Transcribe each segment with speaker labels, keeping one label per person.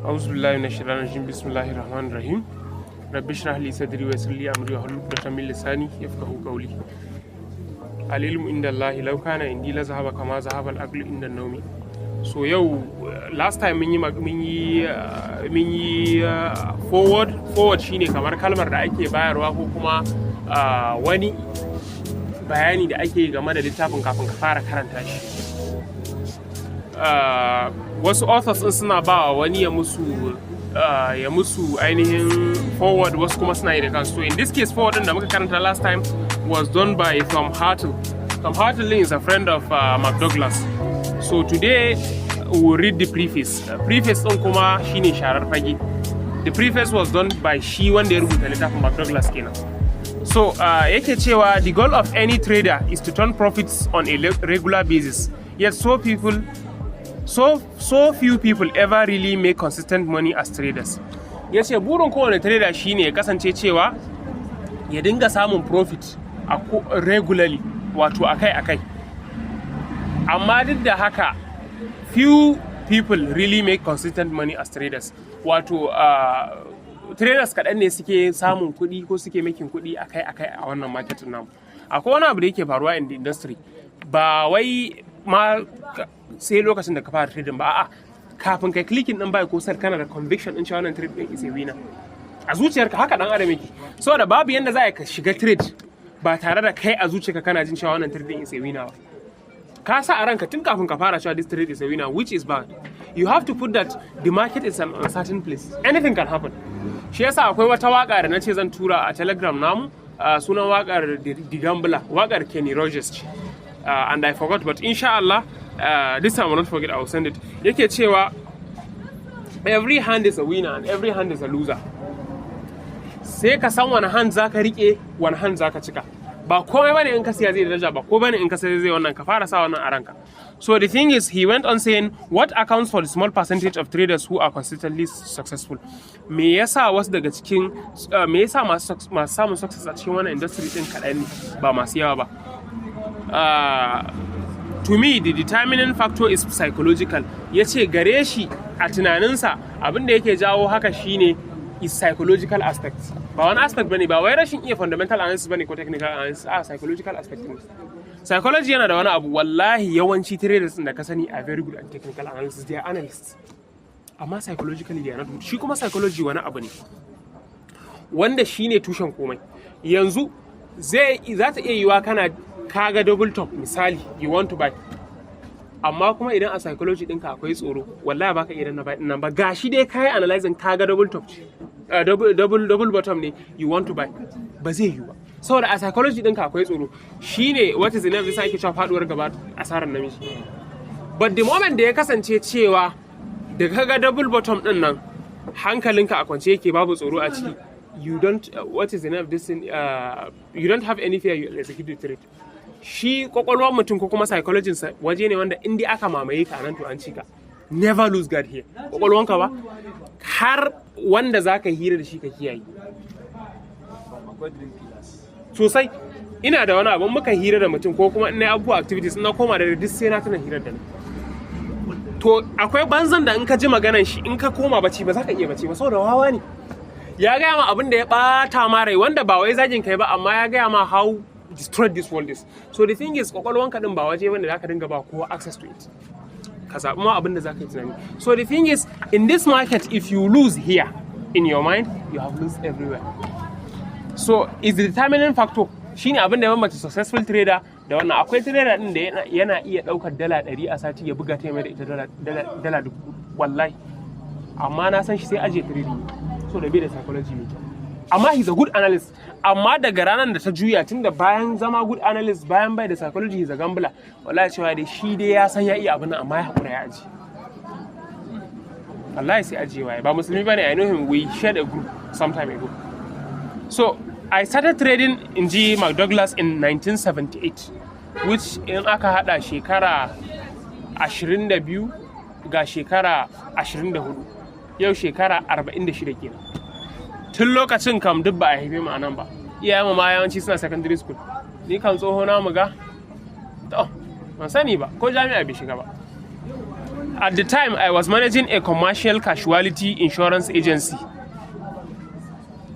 Speaker 1: أعوذ بالله من الشيطان الرجيم بسم الله الرحمن الرحيم رب اشرح لي صدري ويسر لي أمري واحلل عقدة من لساني يفقهوا قولي العلم عند الله لو كان عندي لذهب كما ذهب العقل عند النوم. So yau last time mun yi forward shine kamar kalmar da ake bayarwa ko kuma wani bayani da ake game da littafin kafin ka fara karanta shi. Wasu authors din suna ba wani ya musu ainihin forward, wasu kuma suna yi da kansu. So in this case forward din da muka karanta last time was done by Tom Hartle. Tom Hartle is a friend of McDouglas. So today we will read the preface. Preface din kuma shine sharar fage. The preface was done by shi wanda ya rubuta littafin McDouglas kenan. So yake cewa the goal of any trader is to turn profits on a regular basis. Yet so few people ever really make consistent money as traders. Yace burin kowane trader shine ya kasance cewa ya dinga samun profit regularly, wato akai-akai. Amma duk da haka few people really make consistent money as traders. Wato traders kaɗan ne suke samun kuɗi ko suke making kuɗi akai-akai a wannan market namu. Akwai wani abu da yake faruwa in the industry, ba wai ma sai lokacin da ka fara trading ba, a'a kafin kai clicking din buy ko sell kana da conviction din cewa wannan trade din is a winner a zuciyarka. Haka dan adam yake, saboda babu yanda za ka shiga trade ba tare da kai a zuciyarka kana jin cewa wannan trade din is a winner ba. Ka sa a ranka tun kafin ka fara cewa this trade is a winner, which is bad. You have to put that the market is an uncertain place, anything can happen. Shi yasa akwai wata waka da nace zan tura a Telegram namu, sunan wakar The Gambler, wakar Kenny Rogers ce. And I forgot, but inshallah this time I will not forget, I will send it. Yake cewa every hand is a winner and every hand is a loser. Sai ka san wani hand zaka rike, wani hand zaka cika. Ba komai bane in ka siya zai daraja, ba ko bane in ka siya zai wannan, ka fara sa wannan a ranka. So the thing is, he went on saying, what accounts for the small percentage of traders who are consistently successful? Me yasa wasu daga cikin me yasa masu samun success a cikin wannan industry din kaɗan ne, ba masu yawa ba. To me the determining factor is psychological. Yace gare shi a tunaninsa abin da yake jawo haka shine is psychological aspect. Ba wani aspect bane, ba wai rashin iya fundamental analysis bane ko technical analysis, psychological aspect ne. Psychology yana da wani abu, wallahi yawanci traders da ka sani are very good at technical analysis, they are analysts, amma psychologically they are not good. Shi kuma psychology wani abu ne wanda shine tushen komai. Yanzu za ta iya yiwa kaga double top misali, you want to buy, amma kuma idan a psychology ɗinka akwai tsoro, wallahi baka iya danna buy ɗin nan ba. Gashi dai kai analyzing kaga double top ce, double bottom ne, you want to buy, ba zai yiwu ba saboda a psychology ɗinka akwai tsoro. Shine what is enough, sai ake cewa faduwar gaba asarar namiji. But the moment da ya kasance cewa da kaga double bottom ɗin nan hankalinka a kwance yake, babu tsoro a ciki, you don't you don't have any fear, you execute the trade. Shi kwakwalwar mutum ko kuma psychologist waje ne wanda in dai aka mamaye ka nan to an cika. Never lose guard here. Kwakwalwanka ba har wanda zaka hira da shi ka kiyaye sosai. Ina da wani abu muka hira da mutum ko kuma ina abubuwa activities ina koma da duk sai na tana hirar da ni. To akwai banzan da in ka ji maganar shi in ka koma bacci ba za ka iya bacci ba saboda wawa ne. Ya gaya ma abin da ya bata ma rai wanda ba wai zagin kai ba, amma ya gaya ma how destroyed this world is. So the thing is, kwakwalwanka din ba waje wanda zaka dinga ba kowa access to it. Ka zaɓi ma abin da zaka yi tunani. So the thing is, in this market, if you lose here in your mind, you have lost everywhere. So is the determining factor. Shine abin da ya bambanta successful trader da wannan. Akwai trader din da yana iya daukar $100 a sati ya buga ta mai da ita dala 1000, wallahi. Amma na san shi sai aje trading. So da bai da psychology mai kyau. Amma he's a good analyst. Amma daga ranar da ta juya, tun da bayan zama good analyst, bayan bai da psychology, he's a gambler. Wallahi cewa dai shi dai ya san ya iya abin nan, amma ya haƙura ya aji. Wallahi sai ajiyewa. Ba musulmi bane, I know him, we shared a group some time ago. So I started trading in McDouglas in 1978, which in aka hada shekara 22 ga shekara 24. Yau shekara 46 kenan. Tun lokacin kam duk ba a haife mu a nan ba. Iyayenmu ma yawanci suna secondary school. Ni kan tsoho na mu ga. To, ban sani ba ko jami'a bai shiga ba. at the time I was managing a commercial casualty insurance agency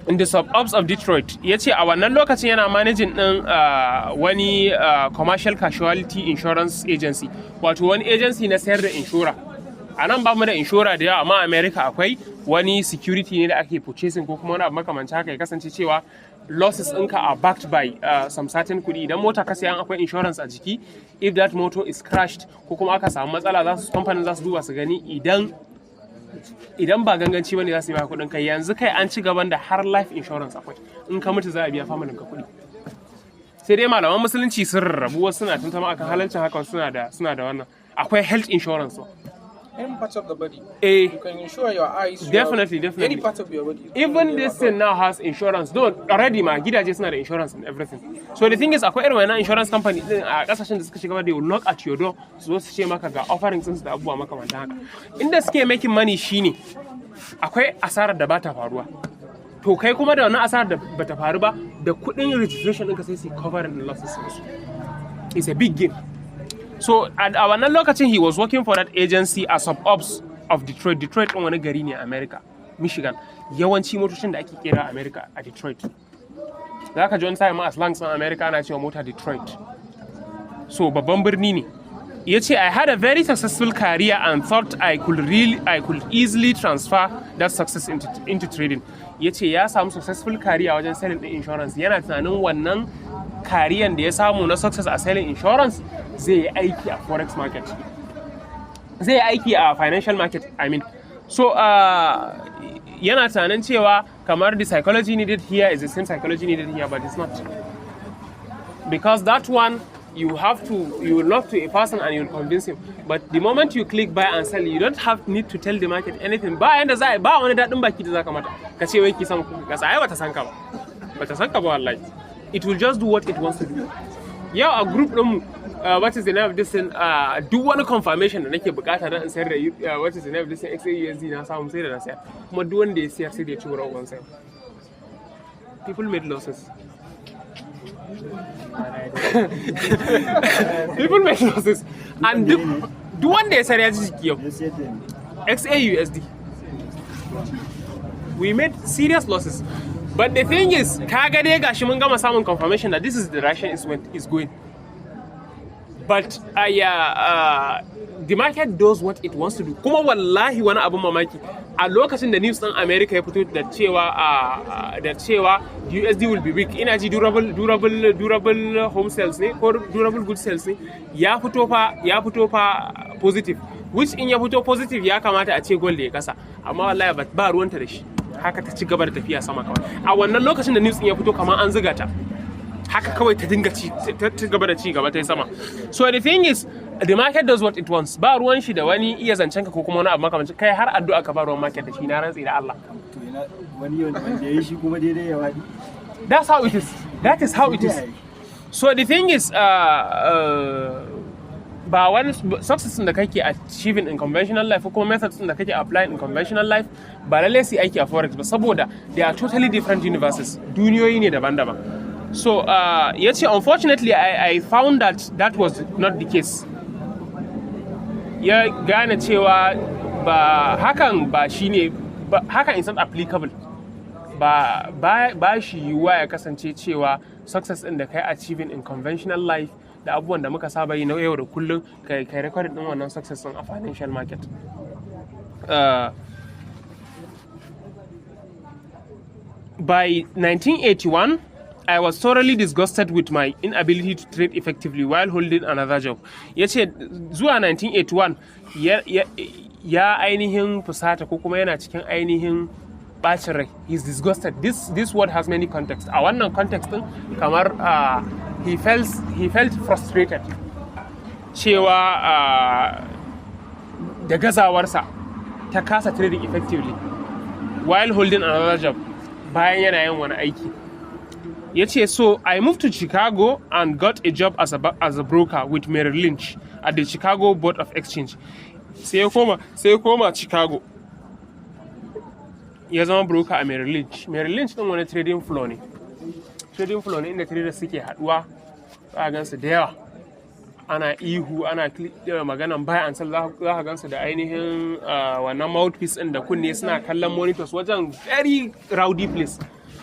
Speaker 1: in the suburbs of Detroit. Ya ce a wannan lokacin yana managing ɗin wani commercial casualty insurance agency, wato wani agency na sayar da inshora. A nan ba mu da inshora da yawa, amma America akwai wani security ne da ake purchasing ko kuma wani abu makamanci haka, ya kasance cewa losses ɗinka are backed by some certain kuɗi. Idan mota ka sayan akwai insurance a jiki, if that motor is crashed ko kuma aka samu matsala, kamfanin za su duba su gani idan ba ganganci bane za su yi maka kuɗin kai. Yanzu kai an ci gaban da har life insurance akwai, in ka mutu za a biya familin ka kuɗi. Sai dai malaman musulunci sun rarrabu, wasu suna tuntama akan halalcin hakan, suna da wannan. Akwai health insurance.
Speaker 2: Any part of the body. You can insure your eyes.
Speaker 1: Definitely.
Speaker 2: Any part of your body.
Speaker 1: Even this thing now has insurance. Though already gidaje suna da insurance and everything. So the thing is, akwai irin wannan insurance company din a kasashen da suka shiga, they will knock at your door su zo su ce maka ga offerings din su da abubuwa makamantan haka. Inda suke making money shine akwai asarar da bata faruwa. To kai kuma da wannan asarar da bata faru ba, da kuɗin registration ɗinka sai su covering the losses. It's a big game. So at wannan lokacin he was working for that agency as suburbs of Detroit. Detroit ɗin wani gari ne a America, Michigan. Yawanci motocin da ake kera a America a Detroit. Za ka ji wani sa'in ma a slangs ɗin America ana cewa mota Detroit. So babban birni ne. Ya ce I had a very successful career and thought I could easily transfer that success into trading. Ya ce ya samu successful career wajen selling ɗin insurance. Yana tunanin wannan kariyan da ya samu na success a selling insurance zai yi aiki a forex market, zai yi aiki a financial market, I mean. So yana tunanin cewa kamar the psychology needed here is the same psychology needed here, but it's not. Because that one, you will knock to a person and you will convince him. But the moment you click buy and sell, you don't need to tell the market anything. Ba yanda za a ba wani daɗin baki da za ka mata. Ka ce wai ki san ka sai bata san ka ba. Bata san ka ba wallahi. It will just do what it wants to do. Yau a group ɗinmu, what is the name of this thing? Duk wani confirmation da nake bukata don in sayar da what is the name of this thing? XAUSD na samu sai da na sayar. Kuma duk wanda ya sayar sai da ya ci wurin sayar. People made losses. People make losses. And duk wanda ya sayar ya ji jiki yau. XAUSD. We made serious losses. But the thing is, kaga dai gashi mun gama samun confirmation that this is the direction is going. But the market does what it wants to do. Kuma wallahi wani abun mamaki, a lokacin da news ɗin America ya fito da cewa USD will be weak, ina ji durable home sales ne ko durable goods sales ne, ya fito fa positive, which in ya fito positive ya kamata a ce gold ya kasa, amma wallahi ba ruwanta da shi. Haka ta ci gaba da tafiya sama kawai. A wannan lokacin da news ɗin ya fito kamar an ziga ta, haka kawai ta dinga ci gaba da ci gaba ta yi sama. So the thing is, the market does what it wants. Ba ruwan shi da wani iya zancen ka ko kuma wani abu makamancin, kai har addu'a ka ba ruwan market da shi, na rantsi da Allah.
Speaker 3: To ina wani wanda ya yi shi kuma daidai ya wadi.
Speaker 1: That's how it is. That is how it is. So the thing is, ba wani success da kake achieving in conventional life ko kuma methods da kake applying in conventional life ba lalle sai aiki a forex ba, saboda they are totally different universes. Duniyoyi ne daban-daban. So yace unfortunately I found that was not the case. Ya gane cewa hakan is not applicable. Ba shi yiwuwa ya kasance cewa success ɗin da kai achieving in conventional life da abubuwan da muka saba yi na yau da kullum kai recording ɗin wannan success ɗin a financial market. By 1981, I was thoroughly disgusted with my inability to trade effectively while holding another job. Ya ce zuwa 1981 ya ainihin fusata ko kuma yana cikin ainihin bacin rai. He's disgusted. This word has many contexts. A wannan context din kamar he felt frustrated cewa da gazawarsa ta kasa trading effectively while holding another job bayan yana yin wani aiki. Ya ce, so I moved to Chicago and got a job as a broker with Merrill Lynch at the Chicago Board of Exchange. Sai ya koma Chicago. Ya zama broker a Merrill Lynch. Merrill Lynch ɗin wani trading floor ne. Trading floor ne inda traders suke haɗuwa, za a gansu da yawa. ana ihu ana maganan buy and sell, za ka gansu da ainihin wannan mouthpiece ɗin da kunne suna kallon monitors wajen very rowdy place.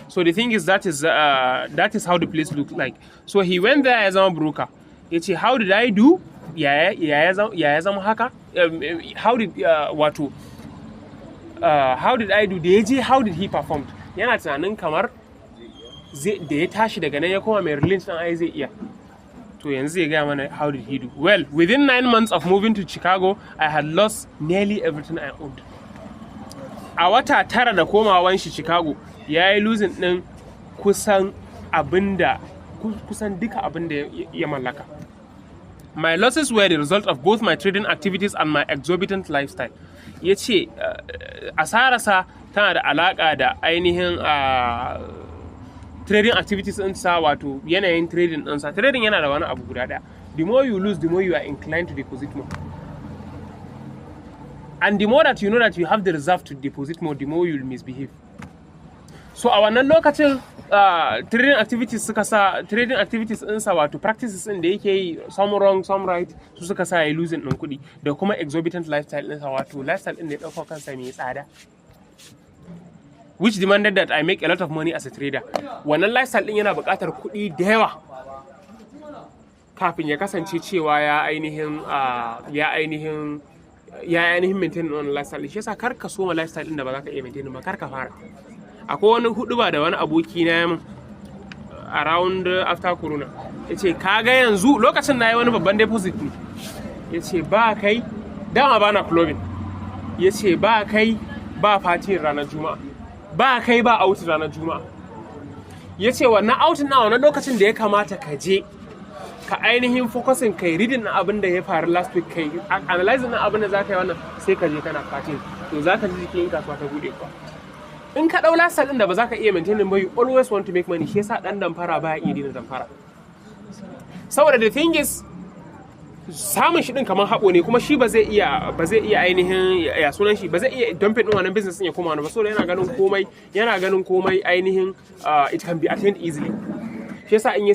Speaker 1: So the thing is that is how the place looked like. So he went there ya zama broker. Ya ce how did I do? Ya zama haka? How did I do? Da ya je how did he performed? Yana tunanin kamar da ya tashi daga nan ya koma mai relent ɗin ai zai iya. To yanzu zai gaya mana how did he do? Well, within 9 months of moving to Chicago, I had lost nearly everything I owned. A wata 9 da komawan shi Chicago, ya yi losing ɗin kusan duka abinda ya mallaka. My losses were the result of both my trading activities and my exorbitant lifestyle. Ya ce asararsa tana da alaƙa da ainihin trading activities ɗinsa, wato yanayin trading ɗinsa. Trading yana da wani abu guda ɗaya. The more you lose, the more you are inclined to deposit more. And the more that you know that you have the reserve to deposit more, the more you will misbehave. So a wannan lokacin trading activities ɗinsa, wato practices ɗin da yake yi, some wrong some right, su suka sa ya losing ɗin kuɗi, da kuma exorbitant lifestyle ɗinsa, wato lifestyle ɗin da ya ɗauka kansa mai tsada, which demanded that I make a lot of money as a trader. Wannan lifestyle ɗin yana buƙatar kuɗi da yawa kafin ya kasance cewa ya ainihin maintain wannan lifestyle. Shi yasa kar ka soma lifestyle ɗin da ba za ka iya maintain ba, kar ka fara. Akwai wani huɗuba da wani aboki na around after corona, ya ce kaga yanzu lokacin na yi wani babban deposit ne, ya ce ba kai dama ba na clubbing, ya ce ba kai ba fatin ranar juma'a, ba kai ba outing ranar juma'a. Ya ce wannan outing na wannan lokacin da ya kamata ka je ka ainihin focusing kai reading na abin da ya faru last week, kai analyzing na abin da za ka yi wannan, sai ka je kana fatin, to za ka ji jikin kasuwa ta buɗe kwa. In ka ɗau lifestyle ɗin da ba za ka iya maintaining ba, you always want to make money. Shi yasa ɗan damfara ba ya iya dina damfara. Saboda the thing is, samun shi ɗin kamar haɓo ne, kuma shi ba zai iya ainihin ya sunan shi, ba zai iya dumping ɗin wannan business ɗin ya koma wani ba, saboda yana ganin komai ainihin it can be attained easily. Shi yasa in ya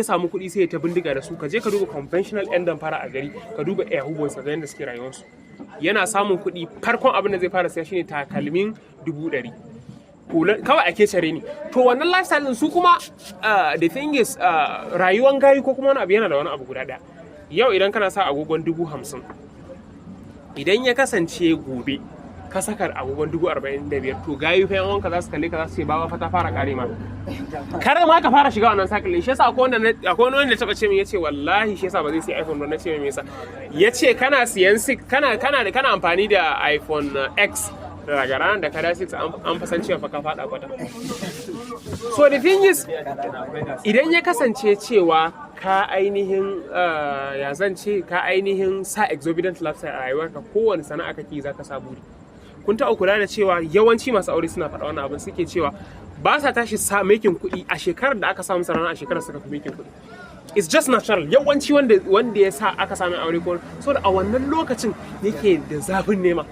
Speaker 1: samu kuɗi sai ya ta bindiga da su. Ka je ka duba conventional ɗan damfara a gari, ka duba abubuwansa ga yadda suke rayuwarsu. Yana samun kuɗi, farkon abin da zai fara siya shine takalmin 100,000. Kawai ake cire ni. To wannan lifestyle din su kuma the thing is rayuwan gayi ko kuma wani abu yana da wani abu guda ɗaya. Yau idan kana sa agogon 50,000, idan ya kasance gobe ka saka agogon 45,000, to gayi fa yawanka za su kalle ka, za su ce baba fa ta fara kare ma. Kar ma ka fara shiga wannan cycle. Shi yasa akwai wani wanda taba ce min, yace wallahi shi yasa ba zai sai iPhone ba. Na ce me yasa? Yace kana siyan 6 kana amfani da iPhone X, daga ranar da kada 6 an fasancewa fa ka fada kwata. So the thing is, idan ya kasance cewa ka ainihin ka ainihin sa exorbitant lifestyle a rayuwarka, kowane sana'a kake za ka sa buri. Kun taɓa kula da cewa yawanci masu aure suna faɗa wannan abin, suke cewa ba sa tashi making kuɗi a shekarar da aka samu sarana, a shekarar suka fi making kuɗi. It's just natural. Yawanci wanda ya sa aka samu aure ko so da a wannan lokacin yake da zafin nema.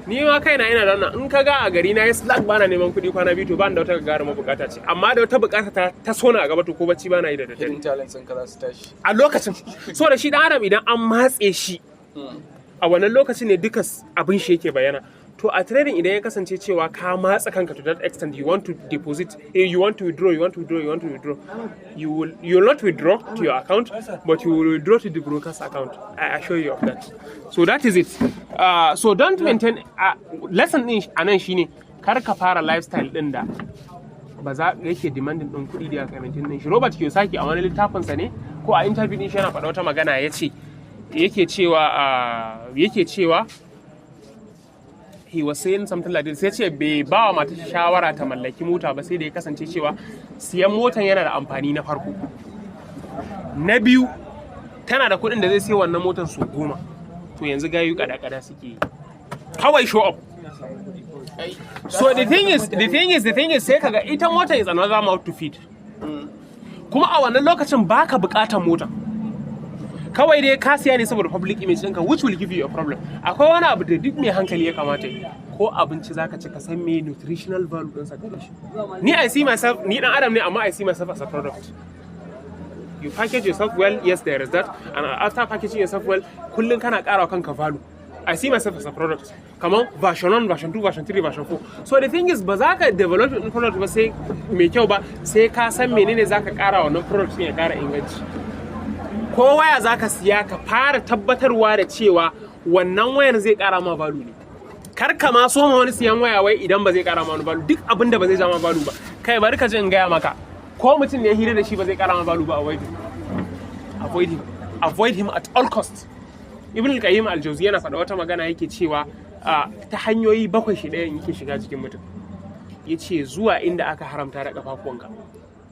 Speaker 1: Ni ma kaina ina da wannan, in ka ga a gari na yi slack bana neman kuɗi kwana biyu, to ban da wata gagarumar bukata ce, amma da wata bukata ta sona a gaba, to ko bacci bana yi da daddare.
Speaker 2: Talents ɗinka za su tashi
Speaker 1: a lokacin. So da shi dan adam idan an matse shi a wannan lokacin ne duka abin shi yake bayyana. To a trading idan ya kasance cewa ka matsa kanka to that extent, you want to deposit, you want to withdraw, you will not withdraw to your account, but you will withdraw to the broker's account. I assure you of that. So that is it. So don't maintain. Lesson din anan shine kar ka fara lifestyle din da ba za yake demanding din kuɗi da ka maintain din shi. Robert Kiyosaki a wani littafinsa ne ko a interview din shi yana faɗa wata magana, yake cewa he was saying something like this. Sai ce bai ba wa mata shawara ta mallaki mota ba, sai da ya kasance cewa siyan motan yana da amfani na farko. Na biyu, tana da kuɗin da zai siya wannan motan su 10. To yanzu gayu kada suke yi. Kawai show up. So the thing is sai kaga ita motan is another mouth to feed. Kuma a wannan lokacin baka buƙatar motan. Kawai dai ka siya ne saboda public image ɗinka, which will give you a problem. Akwai wani abu da duk mai hankali ya kamata yi. Ko abinci zaka ci ka san me nutritional value ɗinsa gare shi. Ni I see myself, ni dan adam ne, amma I see myself as a product. you package yourself well, yes there is that, and after packaging yourself well kullun kana ƙara kanka value. I see myself as a product. Come on, version 1, version 2, version 3, version 4. So the thing is, ba za ka develop in product ba sai mai kyau ba, sai ka san menene za ka ƙara wannan product ɗin ya ƙara inganci. Ko waya za ka siya ka fara tabbatarwa da cewa wannan wayar zai ƙara ma value ne. Kar ka ma so ma wani siyan waya wai idan ba zai ƙara ma wani value, duk abin da ba zai ja ma value ba. Kai bari ka ji in gaya maka, ko mutum ne ya hira da shi ba zai ƙara ma value ba, avoid him at all costs. Ibn al-Qayyim al-Jawzi yana faɗa wata magana yake cewa ta hanyoyi 7 shi ɗaya yake shiga cikin mutum. Yace zuwa inda aka haramta da kafafuwanka,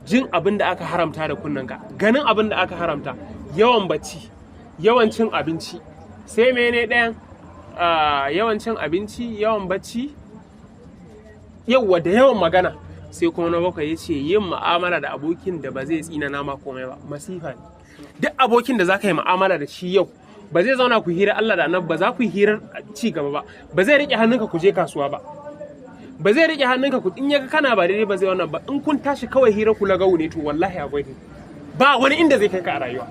Speaker 1: jin abin da aka haramta da kunnanka, ganin abin da aka haramta, yawan bacci, yawan cin abinci, sai mene ɗayan yawan cin abinci, yawan bacci, yawa da yawan magana, sai kuma na 7 yace yin mu'amala da abokin da ba zai tsina nama komai ba, masifa ne. Duk abokin da zaka yi mu'amala da shi yau ba zai zauna ku hira Allah da Annabi ba, za ku yi hirar ci gaba ba, ba zai rike hannunka ku je kasuwa ba, ba zai rike hannunka ku in yaga kana ba daidai ba zai wannan ba, in kun tashi kawai hirar ku lagawu ne to wallahi akwai ne, ba wani inda zai kai ka a rayuwa.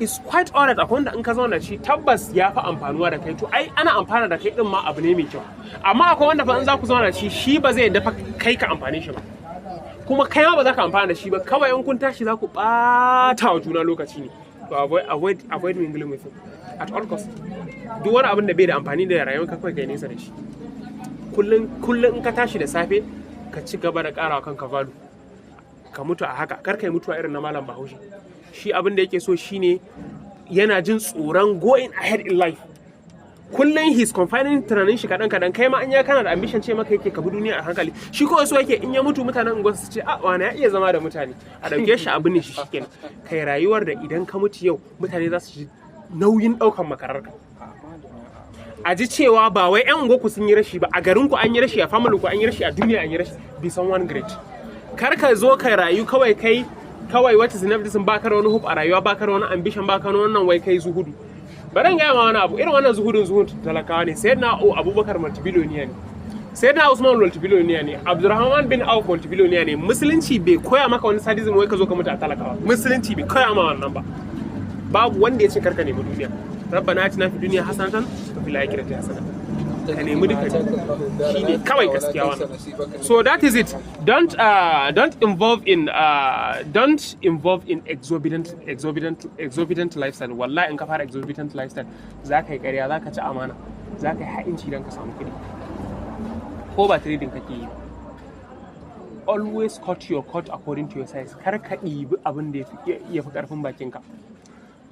Speaker 1: It's quite alright akwai wanda in ka zauna shi tabbas ya fi amfanuwa da kai, to ai ana amfana da kai din ma abu ne mai kyau, amma akwai wanda fa in za ku zauna shi ba zai dafa kai ka amfane shi ba, kuma kai ma ba za ka amfana da shi ba, kawai in kun tashi za ku ɓata wa juna lokaci ne. To avoid mingling with him at all costs. Duk wani abin da bai da amfani da rayuwarka kawai kai nesa da shi. Kullum in ka tashi da safe ka ci gaba da ƙarawa kanka value. Ka mutu a haka, kar kai mutuwa irin na malam Bahaushe. Shi abin da yake so shine yana jin tsoron going ahead in life. Kullum he's confining tunanin shi kadan kai ma an ya kana da ambition ce maka yake ka bi duniya a hankali, shi kawai so yake in ya mutu mutanen unguwar su ce wani ya iya zama da mutane, a dauke shi abin ne shi shikenan. Kai rayuwar da idan ka mutu yau mutane za su ji nauyin daukan makararka, a ji cewa ba wai yan unguwar ku sun yi rashi ba, a garin ku an yi rashi, a family ku an yi rashi, a duniya an yi rashi, be someone great. Kar ka zo kai rayu kawai wata zinabdisin baka da wani hope a rayuwa, baka da wani ambition, baka da wannan wai kai zuhudu. Bari gaya ma wani abu, irin wannan zuhudun talakawa ne. Sayyidina Abubakar multibiloniya ne, Sayyidina Usman multibiloniya ne, Abdurrahman bin Auf multibiloniya ne. Musulunci bai koya maka wani sadism wai ka zo ka mutu a talakawa. Musulunci bai koya ma wannan ba. Babu wanda ya ce karka nemi duniya. Rabbana atina fid dunya hasanatan wa fil akhirati hasanatan. Ka nemi duka shine kawai gaskiya wannan. So that is it. Don't involve in exorbitant lifestyle. Wallahi in ka fara exorbitant lifestyle za ka yi ƙarya, za ka ci amana, za ka yi ha'inci don ka samu kuɗi. Ko ba trading kake yi. Always cut your coat according to your size. Kar ka ɗibi abin da ya fi ƙarfin bakinka.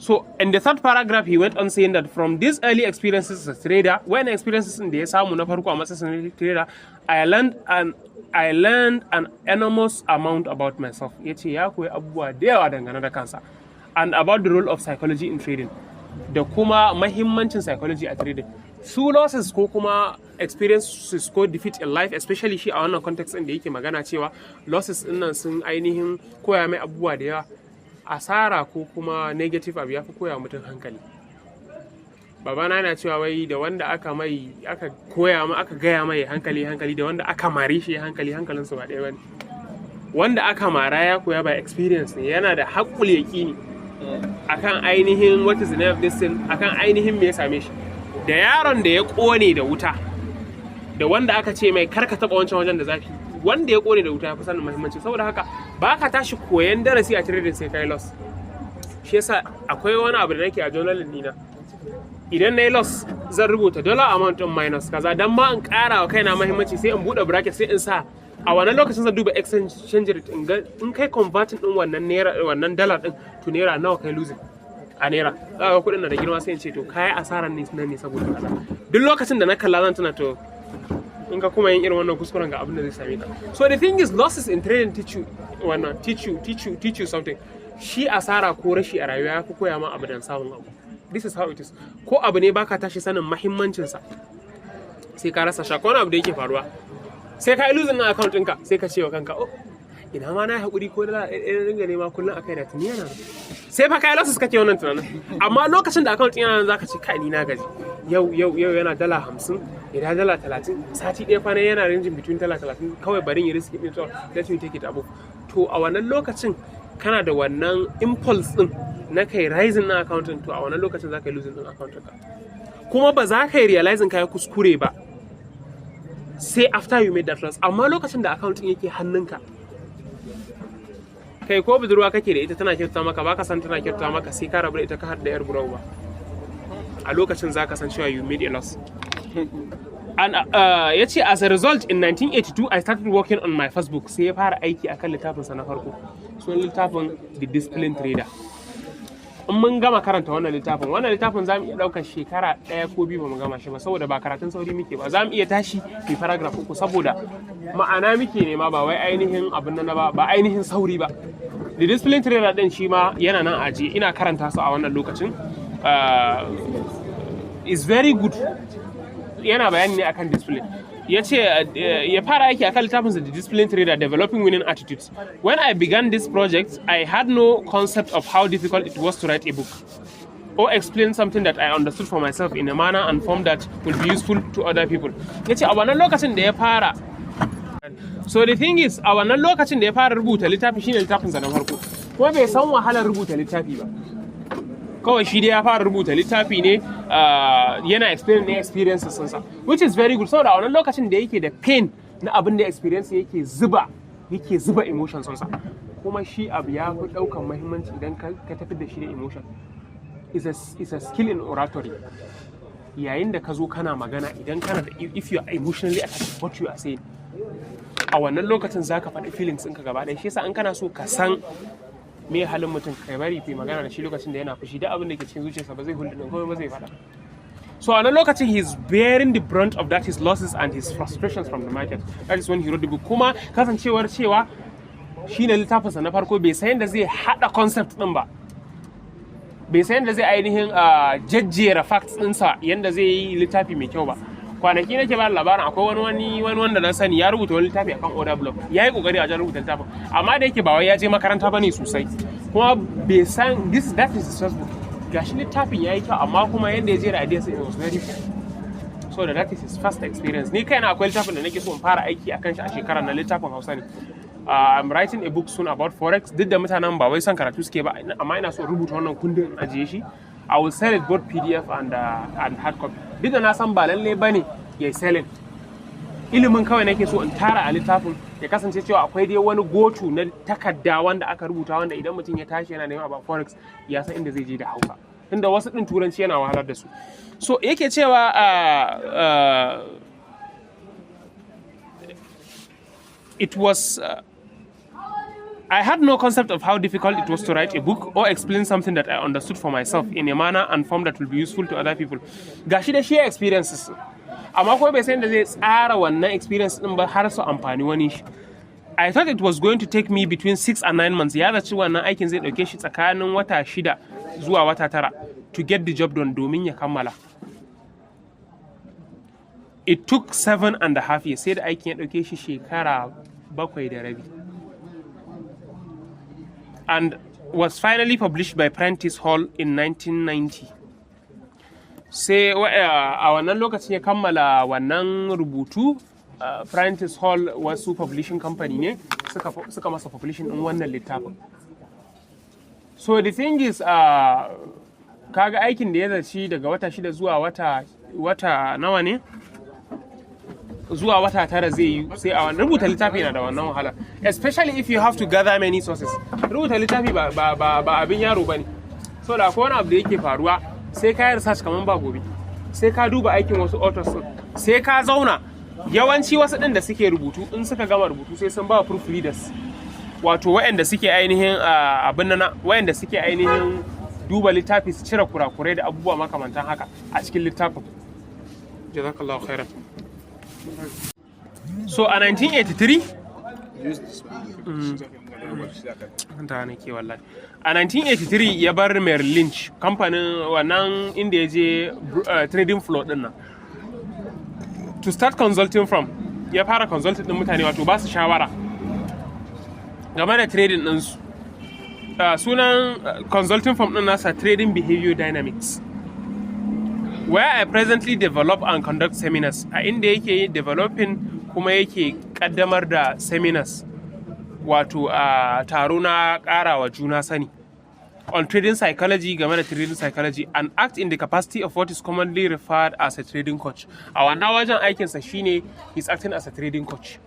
Speaker 1: So in the third paragraph he went on saying that from these early experiences as a trader, when experiences in da ya samu na farko a matsayin trader, I learned an enormous amount about myself. Yace ya koyi abubuwa da yawa dangane da kansa, and about the role of psychology in trading, da kuma mahimmancin psychology a trading. Su losses ko kuma experiences ko defeat in life, especially shi a wannan context din da yake magana cewa losses din nan sun ainihin koya mai abubuwa da yawa. Asara ko kuma negative abu ya fi koya mutum hankali. Babana yana cewa wai da wanda aka gaya mai hankali da wanda aka mare shi hankalinsu ba ɗaya bane. Wanda aka mara ya koya by experience ne, yana da haƙul yaƙini akan ainihin what is the name of this thing, akan ainihin me ya same shi. Da yaron da ya ƙone da wuta da wanda aka ce mai karka taɓa wancan wajen da zafi, wanda ya ƙone da wuta ya fi sanin muhimmanci. Saboda haka ba ka tashi koyan darasi a trading sai kai loss. Shi yasa akwai wani abu da nake a journalin dina, idan na yi loss zan rubuta dollar amount din minus kaza, dan ma in ƙara wa kaina muhimmanci sai in buɗe bracket sai in sa a wannan lokacin zan duba exchange rate in kai converting din wannan dollar din to naira nawa kai losing a naira. Za ka kuɗin na da girma sai in ce to kai asaran ne nan ne saboda kaza. Duk lokacin da na kalla zan tuna to in ka kuma yin irin wannan kuskuren ga abin da zai same ka. So the thing is, losses in trading teach you something. Shi asara ko rashi a rayuwa ya fi koya ma abu dan samun abu. This is how it is. Ko abu ne baka tashi sanin mahimmancinsa sai ka rasa shakon abu da yake faruwa, sai ka yi losing na account ɗinka, sai ka ce wa kanka ina ma na yi haƙuri ko da ringa nema kullum a kai da tuni yana sai fa kai losses kake wannan tunanin. Amma lokacin da account ɗin yana zaka ce kai ni na gaji, yau yana $50, idan $30, sati ɗaya kwana yana ranging between $30, kawai barin yi risk ɗin to let me take it above. To a wannan lokacin kana da wannan impulse din na kai rising na account din, to a wannan lokacin za ka yi losing din account ka, kuma ba za ka yi realizing ka yi kuskure ba sai after you made that loss. Amma lokacin da account din yake hannunka, kai ko budurwa kake da ita tana kyauta maka, baka san tana kyauta maka sai ka rabu da ita ka haɗa yar burau ba, a lokacin za ka san cewa you made a loss. And ya ce as a result in 1982 I started working on my first book. Sai ya fara aiki akan littafinsa na farko, sunan littafin The Disciplined Trader. In mun gama karanta wannan littafin za mu iya ɗaukar shekara 1 ko 2 ba mu gama shi ba, saboda ba karatun sauri muke ba. Za mu iya tashi mai paragraph 3 saboda ma'ana muke nema, ba wai ainihin abin nan ba ainihin sauri ba. The Disciplined Trader din shi ma yana nan aje, ina karanta su a wannan lokacin. Is very good. Yana bayani ne akan discipline. Ya ce ya fara aiki akan littafinsa The Disciplined Trader, Developing Winning Attitudes. When I began this project, I had no concept of how difficult it was to write a book or explain something that I understood for myself in a manner and form that will be useful to other people. Ya ce a wannan lokacin da ya fara, so the thing is, a wannan lokacin da ya fara rubuta littafi shine littafinsa na farko, kuma bai san wahalar rubuta littafi ba. Kawai shi dai ya fara rubuta littafi ne, yana explain ne experiences sa, which is very good, saboda a wannan lokacin da yake da pain na abin da experience yake zuba emotions sa, kuma shi abu ya fi daukan muhimmanci idan ka tafi da shi da emotion. Is a skill in oratory. Yayin da ka zo kana magana, idan kana da, if you are emotionally attached to what you are saying, a wannan lokacin zaka faɗi feelings ɗinka gaba ɗaya. Shi yasa an kana so ka san me halin mutum, kai bari fi magana da shi lokacin da yana fushi, da abin da ke cikin zuciyarsa ba zai hulɗa komai ba zai faɗa. So a nan lokacin he's bearing the brunt of that, his losses and his frustrations from the market. That is when he wrote the book. Kuma kasancewar cewa shi ne littafinsa na farko, bai san yadda zai haɗa concept ɗin ba, bai san yadda zai ainihin jejjera facts ɗinsa yadda zai yi littafi mai kyau ba. Kwanaki nake ba labarin akwai wani wanda na sani ya rubuta wani littafi akan order block, ya yi kokari a wajen rubuta littafin, amma da yake ba wai ya je makaranta bane sosai, kuma bai san that is his first book. Gashi littafin ya yi kyau, amma kuma yadda ya jera ideas it was very good. So that is his first experience. Ni kaina akwai littafin da nake so in fara aiki akan shi a shekarar na, littafin Hausa ne. I'm writing a book soon about forex. Duk da mutanen ba wai son karatu suke ba, amma ina so rubuta wannan kundin in ajiye shi. I will sell it both PDF and hard copy. Duk da na san ba lalle bane ya selling. Ilimin kawai nake so in tara a littafin, ya kasance cewa akwai dai wani gotu na takarda wanda aka rubuta, wanda idan mutum ya tashi yana neman about forex ya san inda zai je da Hausa. Tunda wasu din turanci yana wahalar da su. So yake cewa it was I had no concept of how difficult it was to write a book or explain something that I understood for myself in a manner and form that will be useful to other people. Gashi da shi experiences, amma kuma bai san da zai tsara wannan experience din ba har su amfani wani shi. I thought it was going to take me between 6 and 9 months. Ya zaci wannan aikin zai dauke shi tsakanin wata 6 zuwa wata 9 to get the job done, domin ya kammala. It took 7.5 years. Sai da aikin ya dauke shi shekara 7.5. And was finally published by Prentice Hall in 1990. Sai a wannan lokacin ya kammala wannan rubutu. Prentice Hall wasu publishing company ne suka masa publishing din wannan littafin. So the thing is, kaga aikin da ya zaci daga wata 6 zuwa wata nawa ne? Zuwa wata 9 zai yi, sai a wannan rubuta littafi yana da wannan wahala, especially if you have to gather many sources. Rubuta littafi ba abin yaro bane. So da akwai wani abu da yake faruwa, sai ka yi research kaman ba gobe, sai ka duba aikin wasu authors, sai ka zauna. Yawanci wasu ɗin da suke rubutu, in suka gama rubutu sai sun ba proofreaders, wato waɗanda suke ainihin waɗanda suke ainihin duba littafi su cire kurakurai da abubuwa makamantan haka a cikin littafin. Jazakallahu khairan. So a 1983, a 1983 ya bar Merrill Lynch, kamfanin wannan inda ya je trading floor ɗin nan, to start consulting from. Ya fara consulting din mutane, wato ba su shawara game da trading ɗinsu. Sunan consulting firm ɗin nasa Trading Behavior Dynamics, where I presently develop and conduct seminars. A inda yake developing kuma yake kaddamar da seminars wato a taro na ƙarawa juna sani on trading psychology, game da trading psychology, and act in the capacity of what is commonly referred as a trading coach. A wannan wajen aikinsa shine he's acting as a trading coach,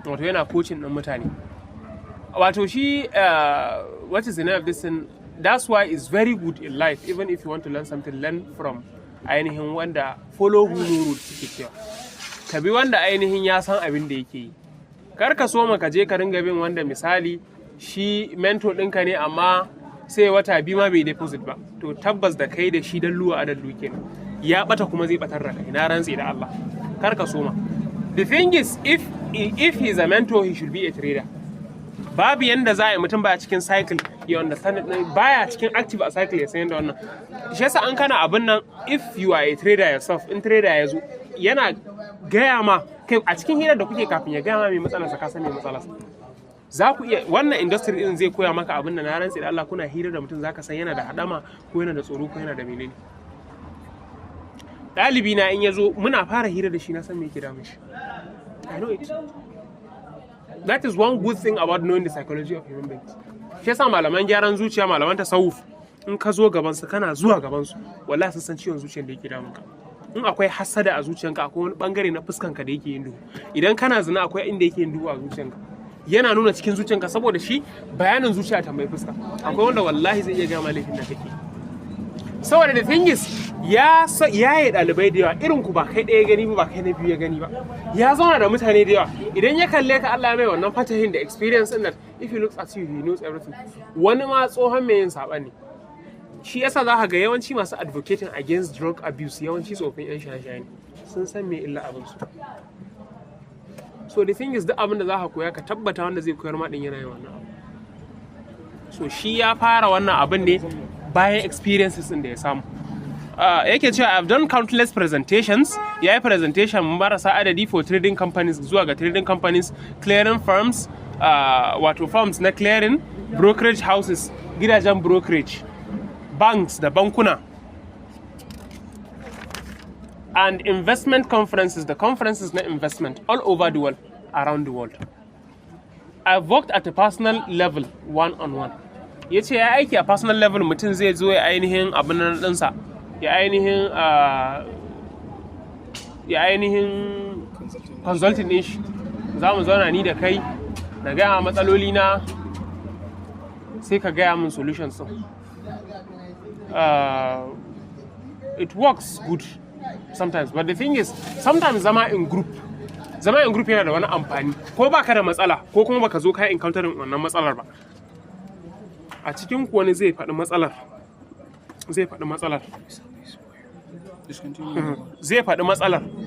Speaker 1: wato yana coaching ɗin mutane. Wato shi what is the name of this thing? That's why it's very good in life, even if you want to learn something, learn from ainihin wanda follow who know rules suke cewa. Ka bi wanda ainihin ya san abin da yake yi. Kar ka so ka je ka ringa bin wanda misali shi mentor ɗinka ne amma sai wata biyu ma bai deposit ba, to tabbas da kai da shi dan luwa a dallu kenan, ya bata kuma zai batar da kai, na rantsi da Allah. Kar ka soma. The thing is, if he's a mentor, he should be a trader. Babu yanda za a yi mutum baya cikin cycle ya understand it, baya cikin active a cycle ya san yanda wannan. Shi yasa an kana abin nan, if you are a trader yourself, in trader ya zo yana gaya ma kai a cikin hirar da kuke kafin ya gaya ma mai matsalarsa, ka san mai matsalarsa. Za ku iya wannan industry din zai koya maka abin da na rantsi da Allah, kuna hira da mutum zaka san yana da hadama ko yana da tsoro ko yana da menene. Ɗalibi na in yazo muna fara hira da shi na san me yake damun shi. I know it. That is one good thing about knowing the psychology of human beings. Shi yasa malaman gyaran zuciya, malaman tasawuf, in ka zo gaban su kana zuwa gaban su, wallahi sun san ciwon zuciyar da yake damun ka. In akwai hasada a zuciyanka, akwai wani bangare na fuskanka da yake yin duhu. Idan kana zina akwai inda yake yin duhu a zuciyanka. Yana nuna cikin zuciyanka saboda shi bayanin zuciya tambayi fuska. Akwai wanda wallahi zai iya gama laifin da kake. Saboda the thing is, ya yi ɗalibai da yawa, irin ku ba kai ɗaya gani ba kai na biyu ya gani ba. Ya zauna da mutane da yawa. Idan ya kalle ka Allah mai wannan fatahin da experience din nan, if he looks at you, he knows everything. Wani ma tsohon mai yin saɓa ne. Shi yasa za ka ga yawanci masu advocating against drug abuse yawanci tsofin 'yan shaye-shaye ne. Sun san me illa abinsu. So the thing is, duk abin da za ka koya ka tabbata wanda zai koyar ma din yana yin wannan abu. So shi ya fara wannan abin ne bayan experiences din da ya samu. Yake cewa I've done countless presentations. Ya yi presentation marasa adadi for trading companies, zuwa ga trading companies, clearing firms, wato firms na clearing, brokerage houses, gidajen brokerage, banks da bankuna, and investment conferences, the conferences na investment all over the world, around the world. I've worked at a personal level, one-on-one. Ya ce ya aiki a personal level, mutum zai zo ya ainihin abin nan ɗinsa, ya ainihin consulting ɗin shi. Za mu zauna ni da kai, na gaya matsaloli na, sai ka gaya min solutions ɗin. It works good sometimes, but the thing is, sometimes zama in group yana da wani amfani, ko baka da matsala ko kuma baka zo ka encountering wannan matsalar ba, a cikin ku wani zai faɗi matsalar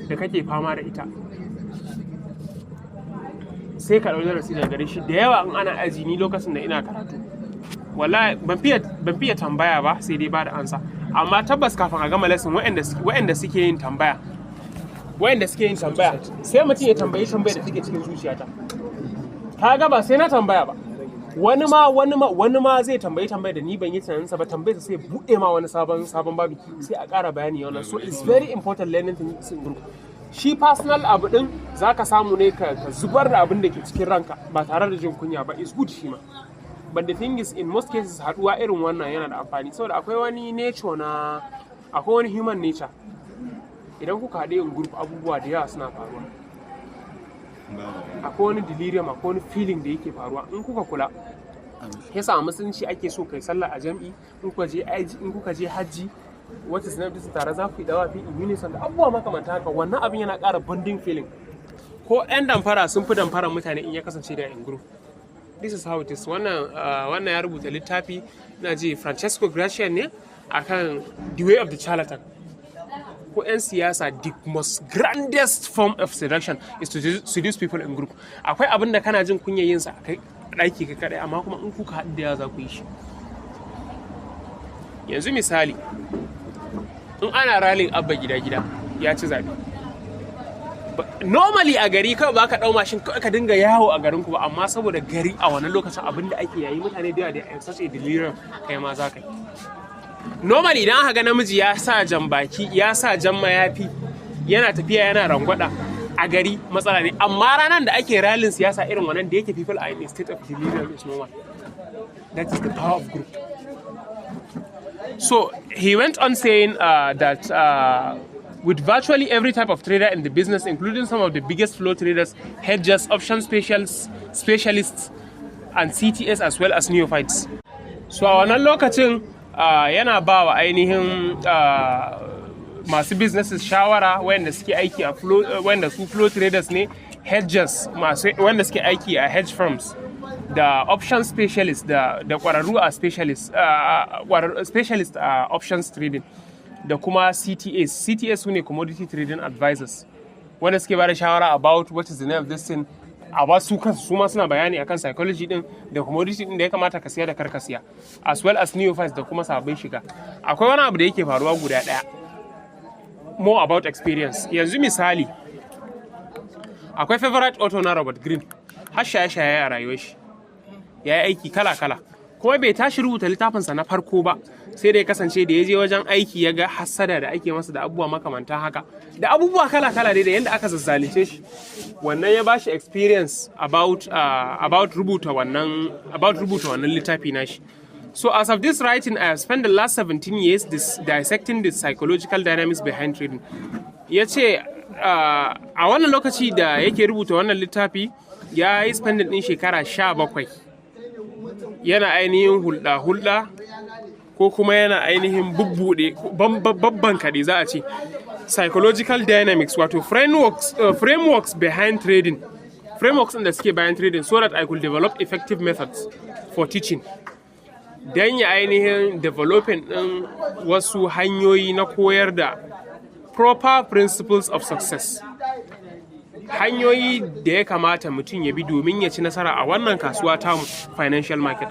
Speaker 1: da kake fama da ita, sai ka ɗauki darasi daga gare shi. Da yawa in ana aji, ni lokacin da ina karatu, wallahi ban fiye tambaya ba, sai dai ba da ansa. Amma tabbas kafin a gama lesson waɗanda suke yin tambaya sai mutum ya tambayi tambayar da take cikin zuciyata. Ka ga ba sai na tambaya ba. Wani ma zai tambayi tambayar da ni ban yi tunaninsa ba, tambayar sai buɗe ma wani sabon babi, sai a ƙara bayani wannan. So it's very important learning things in group. Shi personal abu din zaka samu ne ka zubar da abin da ke cikin ranka ba tare da jin kunya ba, is good shi ma. But the thing is, in most cases, haɗuwa irin wannan yana da amfani, saboda akwai wani human nature. Idan kuka haɗe in group, abubuwa da yawa suna faruwa. Akwai wani delirium, akwai wani feeling da yake faruwa. In kuka kula, yasa a musulunci ake so kai sallah a jam'i, in kuka je hajji, wata sanar da su tare za ku yi dawafi in unison da abubuwa makamanta haka. Wannan abin yana ƙara bonding feeling. Ko 'yan damfara sun fi damfarar mutane in ya kasance da in group. This is how it is. Wannan ya rubuta littafi, na ji Francesco Gracia ne, akan the way of the charlatan. Ko 'yan siyasa, the most grandest form of seduction is to seduce people in group. Akwai abin da kana jin kunya yin sa kai ɗaki ka kaɗai, amma kuma in kuka haɗu da yawa za ku yi shi. Yanzu misali, in ana ralin abba gida ya ci zaɓe. Normally a gari kawai ba ka ɗau mashin kawai ka dinga yawo a garinku ba, amma saboda gari a wannan lokacin abin da ake yayi, mutane da yawa da such a delirium, kai ma za ka yi. Normally idan aka ga namiji ya sa jan baki, ya sa jan mayafi, yana tafiya yana rangwada, a gari matsala ne, amma ranar da ake ralin siyasa irin wannan da yake people are in a state of equilibrium is normal. That is the power of group. So he went on saying that with virtually every type of trader in the business, including some of the biggest flow traders, hedgers, option specialists, and CTS as well as neophytes. So a wannan lokacin yana ba wa ainihin masu businesses shawara wanda suke aiki a wanda su flow traders ne, hedgers wanda suke aiki a hedge firms, da option specialist da kwararru a specialist a options trading, da kuma CTS su ne commodity trading advisors wanda suke ba da shawara about what is the name of this thing, about su kansu su ma suna bayani akan psychology din da commodity din da ya kamata ka siya da kar ka siya, as well as neophytes da kuma sababbin shiga. Akwai wani abu da yake faruwa guda daya, more about experience. Yanzu misali akwai favorite author na Robert Greene, har shaye-shaye a rayuwar shi, ya yi aiki kala-kala kuma bai tashi rubuta littafinsa na farko ba sai da ya kasance da ya je wajen aiki ya ga hassada da ake masa da abubuwa makamanta haka, da abubuwa kala-kala dai da yadda aka zazzalice shi. Wannan ya ba shi experience about rubuta wannan littafi nashi. So as of this writing, I have spent the last 17 years dissecting the psychological dynamics behind trading. Ya ce a wannan lokaci da yake rubuta wannan littafi ya yi spending ɗin shekara 17 yana ainihin hulɗa ko kuma yana ainihin bubbuɗe babban kaɗe za a ce psychological dynamics, wato frameworks behind trading, frameworks da suke behind trading, so that I could develop effective methods for teaching, don ya ainihin developing ɗin wasu hanyoyi na koyar da proper principles of success, hanyoyi da ya kamata mutum ya bi domin ya ci nasara a wannan kasuwa tamu financial market.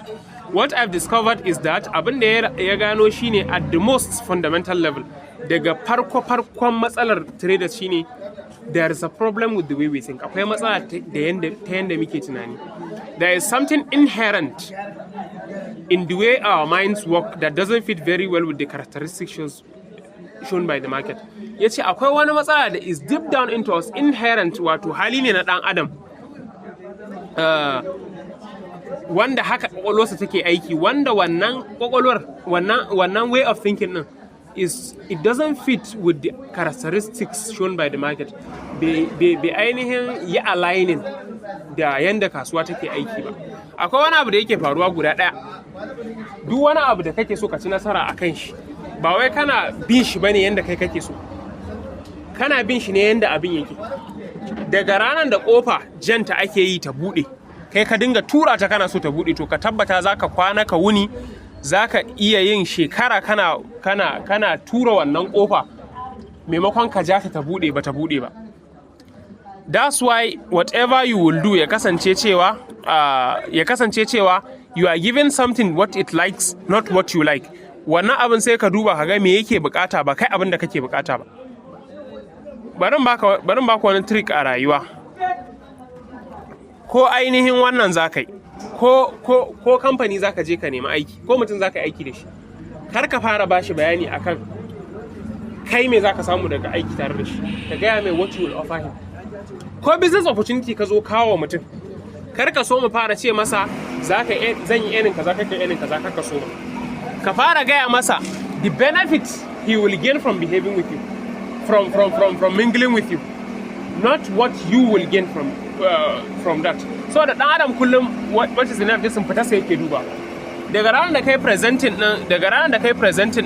Speaker 1: What I've discovered is that abin da ya gano shine at the most fundamental level, daga farkon matsalar traders shine there is a problem with the way we think. Akwai matsala ta yanda muke tunani. There is something inherent in the way our minds work that doesn't fit very well with the characteristics shown by the market. Ya ce akwai wani matsala da is deep down into us, inherent, wato hali ne na ɗan adam, wanda haka ƙwaƙwalwarsa take aiki, wanda wannan ƙwaƙwalwar, wannan way of thinking ɗin it doesn't fit with the characteristics shown by the market. Bai ainihin yi aligning da yanda kasuwa take aiki ba. Akwai wani abu da yake faruwa guda ɗaya, duk wani abu da kake so ka ci nasara a kan shi, ba wai kana bin shi bane yanda kai kake so, kana bin shi ne yanda abin yake. Daga ranar da kofa janta ake yi ta bude, kai ka dinga tura ta kana so ta bude, to ka tabbata zaka kwana ka wuni, zaka iya yin shekara kana tura wannan kofa maimakon ka ja ta bude ba ta bude ba. That's why whatever you will do ya kasance cewa you are given something what it likes, not what you like. Wannan abin sai ka duba ka ga me yake bukata ba kai abin da kake bukata ba. Barin baka wani trick a rayuwa. Ko ainihin wannan zakai, ko kamfani zaka je ka nemi aiki, ko mutum zaka aiki da shi, kar ka fara bashi bayani akan kai me zaka samu daga aiki tare da shi, ka gaya mai what you will offer him. Ko business opportunity ka zo kawo mutum, kar ka so mu fara ce masa zan yi earning kaza, kaka earning kaza, kaka so ka fara gaya masa the benefits he will gain from behaving with you, from mingling with you, not what you will gain from that. So da dan adam kullum what is the name of this fita sai yake duba. Daga ranar da kai presenting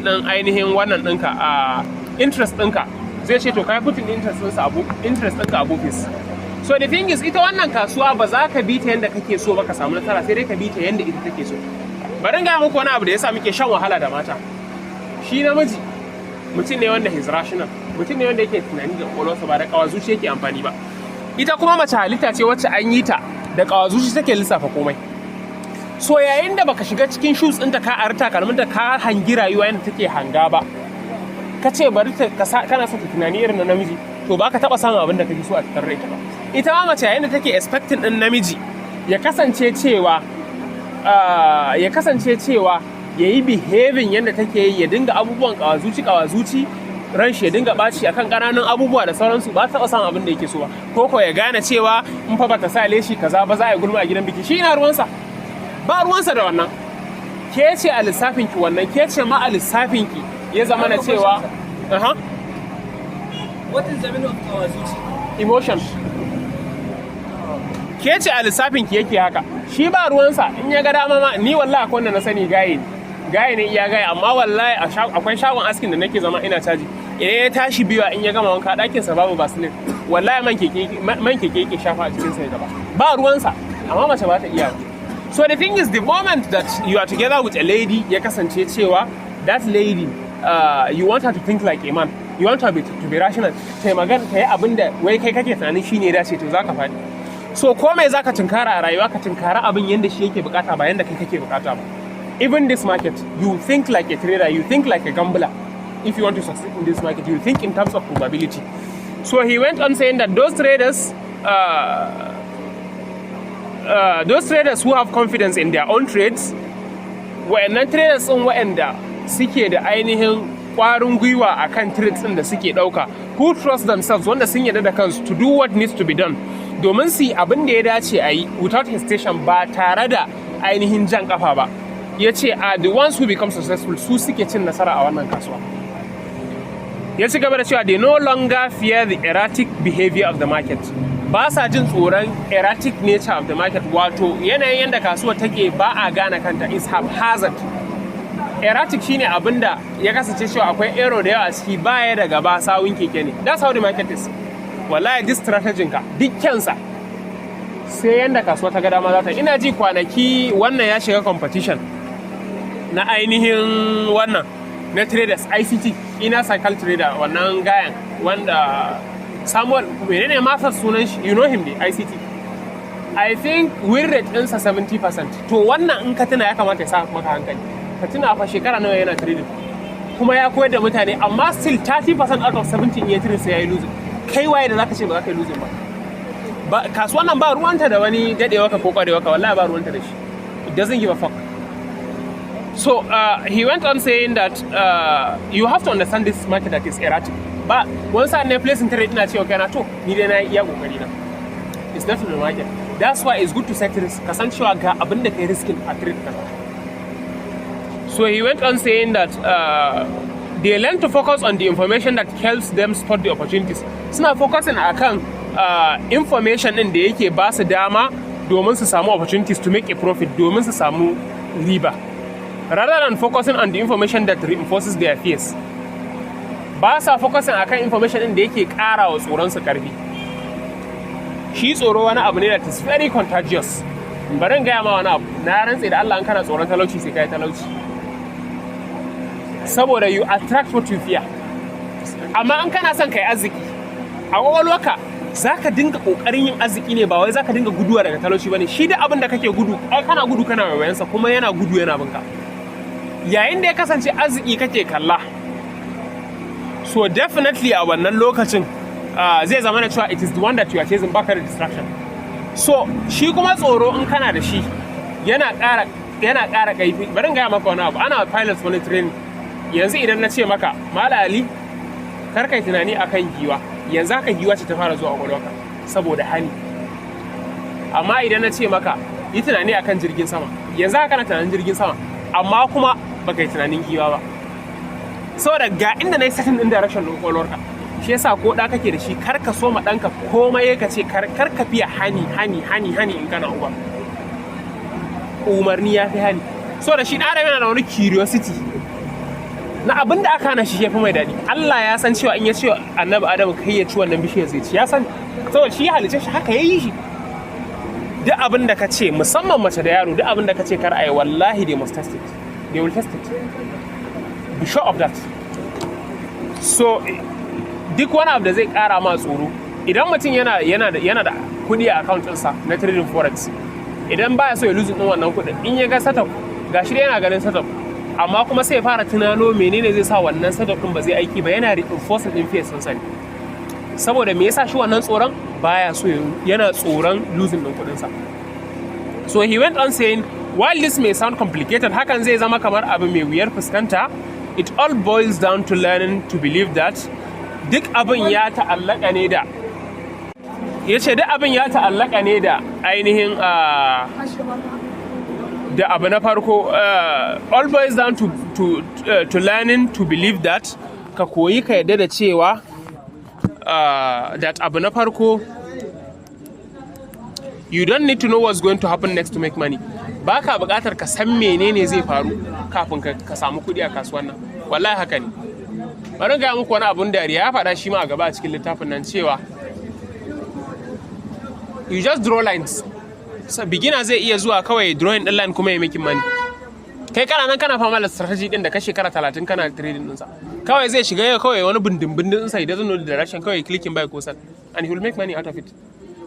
Speaker 1: din ainihin wannan ɗinka a interest ɗinka, zai ce to kai putting interest ɗinka abu fees. So the thing is, ita wannan kasuwa ba za ka bi ta yanda kake so ba ka samu nasara, sai dai ka bi ta yanda ita take so. Bari ga muku wani abu da yasa muke shan wahala da mata. Shi namiji mutum ne wanda is rational, mutum ne wanda yake tunani da kwakwalwarsa ba da kawazuci yake amfani ba. Ita kuma mace halitta ce wacce an yi ta da kawazuci take lissafa komai. So yayin da baka shiga cikin shoes ɗinta ka arta kalmin da ka hangi rayuwa yadda take hanga ba, ka ce bari kana so ta tunani irin na namiji, to ba ka taɓa samun abin da kake so a tattare ita ba. Ita ma mace yayin da take expecting ɗin namiji ya kasance cewa ya yi behaving yadda take yi, ya dinga abubuwan kawazuci ran shi ya dinga ɓaci akan ƙananan abubuwa da sauransu ba taɓa son abin da yake so ba, ko ya gane cewa in fa bata sa leshi kaza ba za a yi gulma a gidan biki, shi ina ruwansa, ba ruwansa da wannan. Ke ce a lissafinki wannan, ke ce ma a lissafinki ya zama na cewa
Speaker 3: What is the meaning of our zuciyar?
Speaker 1: Emotion. Ke ce a lissafinki yake haka, shi ba ruwansa, in ya ga dama ma, ni wallahi akwai wanda na sani gaye ne iya gaye, amma wallahi akwai shagon askin da nake zama ina caji, idan ya tashi biyu in ya gama wanka ɗakinsa babu basilin, wallahi man keke yake shafa a cikinsa ya gaba, ba ruwansa, amma mace ba ta iya. So the thing is, the moment that you are together with a lady, ya kasance cewa that lady you want her to think like a man, you want her to be rational, ta yi magana, ta yi abin da wai kai kake tunanin shi ne dace, to za ka faɗi. So ko mai za ka tunkara a rayuwa, ka tunkara abin yadda shi yake bukata ba yadda kai kake bukata ba. Even this market, you think like a trader, you think like a gambler. If you want to succeed in this market, you think in terms of probability. So he went on saying that those traders who have confidence in their own trades, wa'annan traders ɗin wa'anda suke da ainihin ƙwarin gwiwa a kan trades ɗin da suke ɗauka, who trust themselves, wanda sun yarda da kansu, to do what needs to be done, domin su yi abin da ya dace a yi without hesitation, ba tare da ainihin jan ƙafa ba. Ya ce are the ones who become successful, su suke cin nasara a wannan kasuwa. Ya ci gaba da cewa they no longer fear the erratic behavior of the market. Ba sa jin tsoron erratic nature of the market, wato yanayin yadda kasuwa take ba a gane kanta, is haphazard. Erratic shine abinda ya kasance cewa akwai error da yawa a ciki, baya da gaba, sawun keke ne. That's how the market is. Wallahi this strategy ka dukkansa sai yanda kasuwa ta ga dama za ta. Ina ji kwanaki wannan ya shiga competition na ainihin wannan na traders ICT, ina cycle trader, wannan gayan wanda Samuel menene masa sunan shi, you know him the ICT. I think win rate ɗinsa 70%. To wannan in ka tuna ya kamata ya sa maka hankali. Ka tuna fa shekara nawa yana trading, kuma ya koyar da mutane, amma still 30% out of 70 in ya trade sai ya yi losing. Kai waye da zaka ce ba za ka yi losing ba? Kasuwan nan ba ruwanta da wani dadewa ka ko kwarewa ka, wallahi ba ruwanta da shi. It doesn't give a fuck. So he went on saying that you have to understand this market that is erratic. But once I place in trade, ina cewa kana to ni dai na iya kokari na. It's not the market. That's why it's good to set risk. Kasancewa ga abin da kai riskin a trade ka. So he went on saying that they learn to focus on the information that helps them spot the opportunities. Suna focusing akan information din da yake ba su dama domin su samu opportunities to make a profit, domin su samu riba, rather than focusing on the information that reinforces their fears. Ba sa focusing akan information din da yake ƙara wa tsoron su ƙarfi. Shi tsoro wani abu ne that is very contagious. Bari in gaya ma wani abu, na rantse da Allah, in kana tsoron talauci sai kai talauci. Saboda you attract what you fear. Amma in kana son kai arziki, a ƙwaƙwalwarka za ka dinga ƙoƙarin yin arziki ne, ba wai za ka dinga guduwa daga talauci ba ne. Shi da abin da kake gudu, ai kana gudu kana waiwayensa, kuma yana gudu yana binka. Yayin da ya kasance arziki kake kalla, so definitely a wannan lokacin zai zama na cewa it is the one that you are chasing, baka da distraction. So shi kuma tsoro in kana da shi yana ƙara ƙaifi. Bari in gaya maka wani abu, ana pilots wani training. Yanzu idan na ce maka Mala Ali kar kai tunani akan giwa, yanzu haka giwa ce ta fara zuwa ƙwaƙwalwarka saboda hani. Amma idan na ce maka yi tunani akan jirgin sama, yanzu haka na tunanin jirgin sama, amma kuma baka yi tunanin giwa ba, saboda ga inda na yi setting din direction ɗin ƙwaƙwalwarka. Shi yasa ko ɗa kake da shi, kar ka so ma ɗanka komai ka ce kar ka fiye hani in kana uba. Umarni ya fi hani. Saboda shi ɗan adam yana da wani curiosity na abin da aka hana shi ya fi mai daɗi. Allah ya san cewa in ya ce annabi Adamu kai ya ci wannan bishiyar zai ci, ya san, saboda shi ya halice shi haka ya yi shi. Duk abin da ka ce, musamman mace da yaro, duk abin da ka ce kar a yi, wallahi they must test it. They will test it. Be sure of that. So duk wani abu da zai ƙara ma tsoro, idan mutum yana da kuɗi a account ɗinsa na trading forex, idan baya so ya lose ɗin wannan kuɗin, in ya ga setup, gashi dai yana ganin setup, amma kuma sai ya fara tunano menene zai sa wannan setup ɗin ba zai aiki ba, yana reinforcing ɗin fears ɗinsa ne. Saboda me yasa shi wannan tsoron baya so, yana tsoron losing ɗin kuɗinsa. So he went on saying, while this may sound complicated, hakan zai zama kamar abu mai wuyar fuskanta, it all boils down to learning to believe that duk abin ya ta'allaka ne da ainihin da abu na farko all boils down to learning to believe that ka koyi ka yadda da cewa that abu na farko you don't need to know what's going to happen next to make money. Ba ka buƙatar ka san menene zai faru kafin ka samu kuɗi a kasuwan nan. Wallahi haka ne. Bari ga muku wani abun dariya ya faɗa shi ma a gaba a cikin littafin nan cewa you just draw lines. So beginner zai iya zuwa kawai drawing ɗin line kuma ya making money. Kai kana nan kana fama da strategy ɗin da ka shekara 30 kana trading ɗinsa. Kawai zai shiga yau kawai wani bindin ɗinsa, he doesn't know the direction, kawai clicking buy ko sell and he will make money out of it.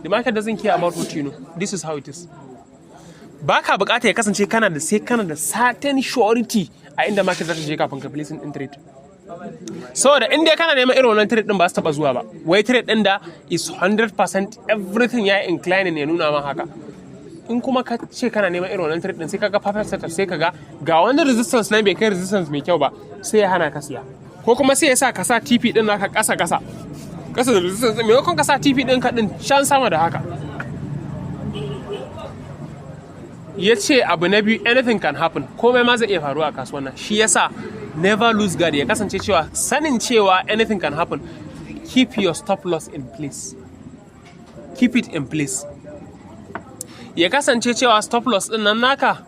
Speaker 1: The market doesn't care about what you know. This is how it is. Ba ka bukata ya kasance kana da certain surety a inda market za ta je kafin ka place in trade. Saboda in dai kana neman irin wannan trade din ba su taba zuwa ba. Wai trade din da is 100% everything ya incline ne nuna ma haka. In kuma ka ce kana neman irin wannan trade din sai kaga perfect setup sai kaga ga wani resistance nan bai kai resistance mai kyau ba sai ya hana ka siya. Ko kuma sai ya sa ka sa TP din naka kasa da resistance maimakon ka sa TP din ka din can sama da haka. Ya ce abu na biyu anything can happen, komai ma zai iya faruwa a kasuwan nan. Shi yasa never lose guard, ya kasance cewa sanin cewa anything can happen, keep your stop loss in place. Keep it in place. Ya kasance cewa stop loss din nan naka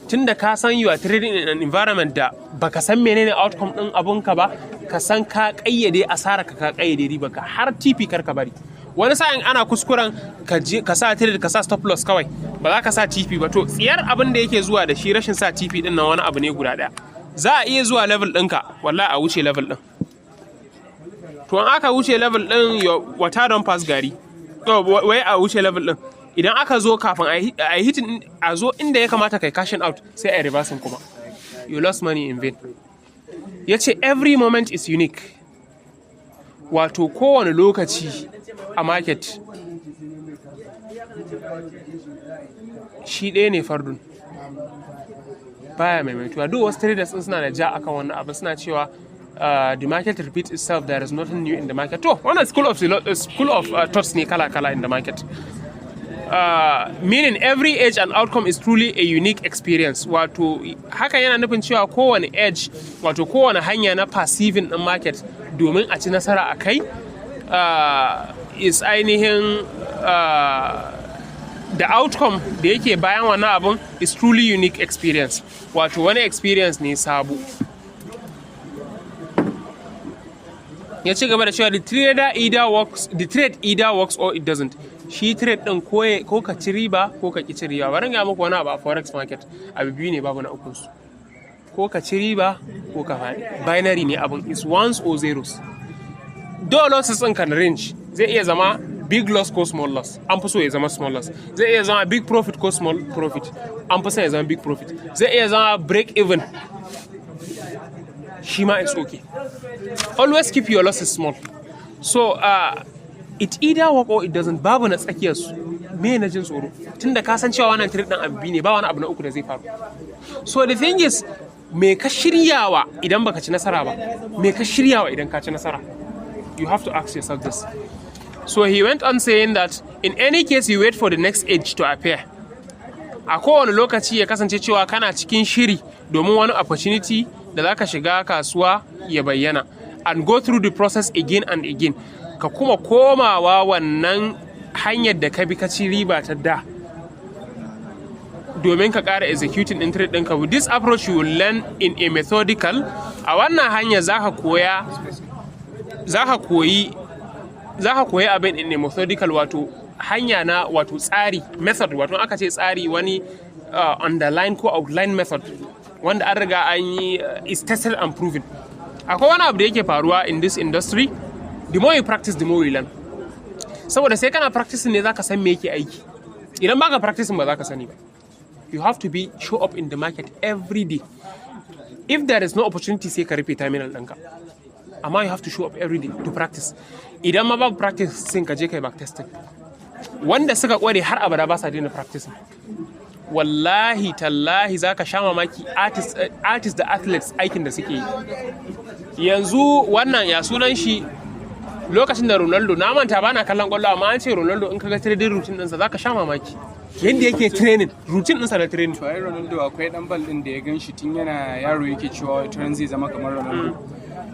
Speaker 1: tunda ka san you are trading in an environment da baka san menene outcome din abunka ba, ka san ka kayyade asara ka kayyade riba ka har TP kar ka bari. Wani sa'in ana kuskuren ka sa trade ka sa stop loss kawai ba za ka sa TP ba, to tsiyar abin da yake zuwa da shi rashin sa TP din nan wani abu ne guda daya. Za a iya zuwa level ɗinka wallahi a wuce level ɗin. To an aka wuce level ɗin wata don pass gari. To wai a wuce level ɗin. Idan aka zo kafin a yi hitin a zo inda ya kamata kai cashing out sai a yi reversing kuma. You lost money in vain. Ya ce every moment is unique. Wato kowane lokaci a market shi ɗaya ne fardun baya maimaituwa. Duk wasu traders din suna da ja akan wannan abu, suna cewa the market repeats itself, there is nothing new in the market. To wannan school of thoughts ne kala in the market. Meaning every age and outcome is truly a unique experience. Wato haka yana nufin cewa kowane age, wato kowane hanya na perceiving din market domin a ci nasara a kai is ainihin the outcome da yake bayan wannan abun is truly unique experience. Wato wani experience ne sabo. Ya ci gaba da cewa the trade either works or it doesn't. Shi trade din ko ka ci riba ko ka ki ci riba. Bari ga muku wani abu a forex market, abu biyu ne babu na ukun su. Ko ka ci riba ko ka faɗi. Binary ne abun, is ones or zeros. Though losses din kan range, zai iya zama big loss ko small loss, an fi so ya zama small loss. Zai iya zama big profit ko small profit, an fi so ya zama big profit. Zai iya zama break even, shi ma is okay. Always keep your losses small. So it either work or it doesn't. Babu na tsakiyar su. Me na jin tsoro? Tunda ka san cewa wannan trade din abu ne, ba wani abu na uku da zai faru. So the thing is, me ka shiryawa idan baka ci nasara ba? Me ka shiryawa idan ka ci nasara? You have to ask yourself this. So he went on saying that in any case you wait for the next age to appear. A kowane lokaci ya kasance cewa kana cikin shiri domin wani opportunity da za ka shiga kasuwa ya bayyana. And go through the process again and again. Ka kuma komawa wannan hanyar da ka bi ka ci riba ta da domin ka ƙara executing in trade ɗinka. With this approach you will learn in a methodical. A wannan hanya za ka koyi abin in a methodical, wato hanya na wato tsari, method. Wato aka ce tsari wani underline ko outline method wanda an riga an yi is tested and proven. Akwai wani abu da yake faruwa in this industry, the more you practice the more you learn. Saboda sai kana practicing ne zaka san me yake aiki. Idan baka practicing ba zaka sani ba. You have to show up in the market every day. If there is no opportunity sai ka rufe terminal ɗinka. Amma you have to show up every day to practice. Idan ma babu practice sai ka je kai back testing. Wanda suka kware har abada ba sa daina practicing. wallahi tallahi zaka sha mamaki artist da athletes aikin da suke yi. Yanzu wannan ya sunan shi lokacin da Ronaldo, na manta bana kallon kwallo amma an ce Ronaldo in kaga training routine ɗinsa zaka sha mamaki yadda yake training routine ɗinsa na training.
Speaker 2: To ai Ronaldo akwai dan bal din da ya ganshi tun yana yaro yake cewa wata zai zama kamar Ronaldo.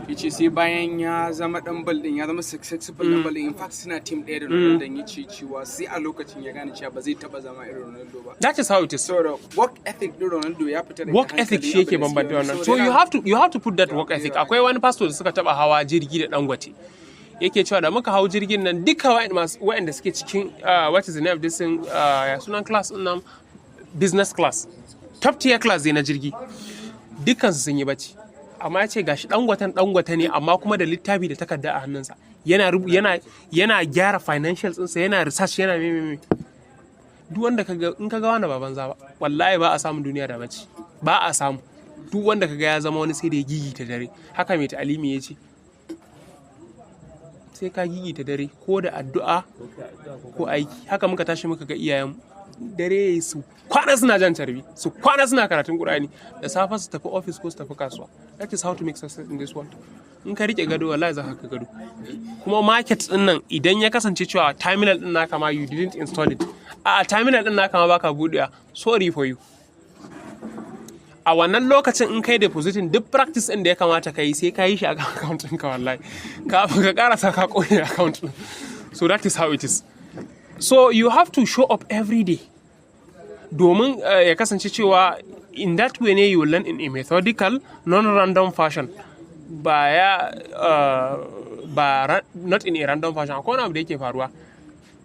Speaker 2: Yace sai bayan ya zama dan bal din ya zama successful dan bal din, in fact suna team ɗaya da Ronaldo, yace cewa sai a lokacin ya gane cewa ba zai taba zama irin Ronaldo ba.
Speaker 1: That is how it is.
Speaker 2: So work ethic din Ronaldo ya fita da
Speaker 1: work ethic shi yake bambanta wannan. So you have to put that work ethic. Akwai wani pastor da suka taba hawa jirgi da Dangote. Yake cewa da muka hau jirgin nan duka waɗanda suke cikin what is the name of this thing ya sunan class din nan, business class, top tier class dai na jirgi, dukkan su sun yi bacci. Amma ya ce gashi Dangote ne amma kuma da littafi da takarda a hannunsa yana gyara financials ɗinsa, yana research, yana meme. Duk wanda in kaga wani baban za ba wallahi ba a samu duniya da bacci, ba a samu. Duk wanda kaga ya zama wani sai da ya gigita dare, haka mai ta'alimi ya ce sai ka gigita dare ko da addu'a ko aiki. Haka muka tashi muka ga iyayen dare su kwana suna jan carbi, su kwana suna karatun Qur'ani, da safe su tafi office ko su tafi kasuwa. That is how to make success in this world. In ka rike gado wallahi za ka gado. Kuma market din nan idan ya kasance cewa terminal din naka ma you didn't install it, a terminal din naka ma baka buɗewa, sorry for you. A wannan lokacin in kai depositing duk practice ɗin da ya kamata ka yi sai ka yi shi a account ɗinka wallahi. Kafin ka ƙarasa ka ƙone account ɗin. So that is how it is. So you have to show up every day. Domin ya kasance cewa in that way ne you learn in a methodical, non-random fashion. Not in a random fashion. Akwai wani abu da yake faruwa.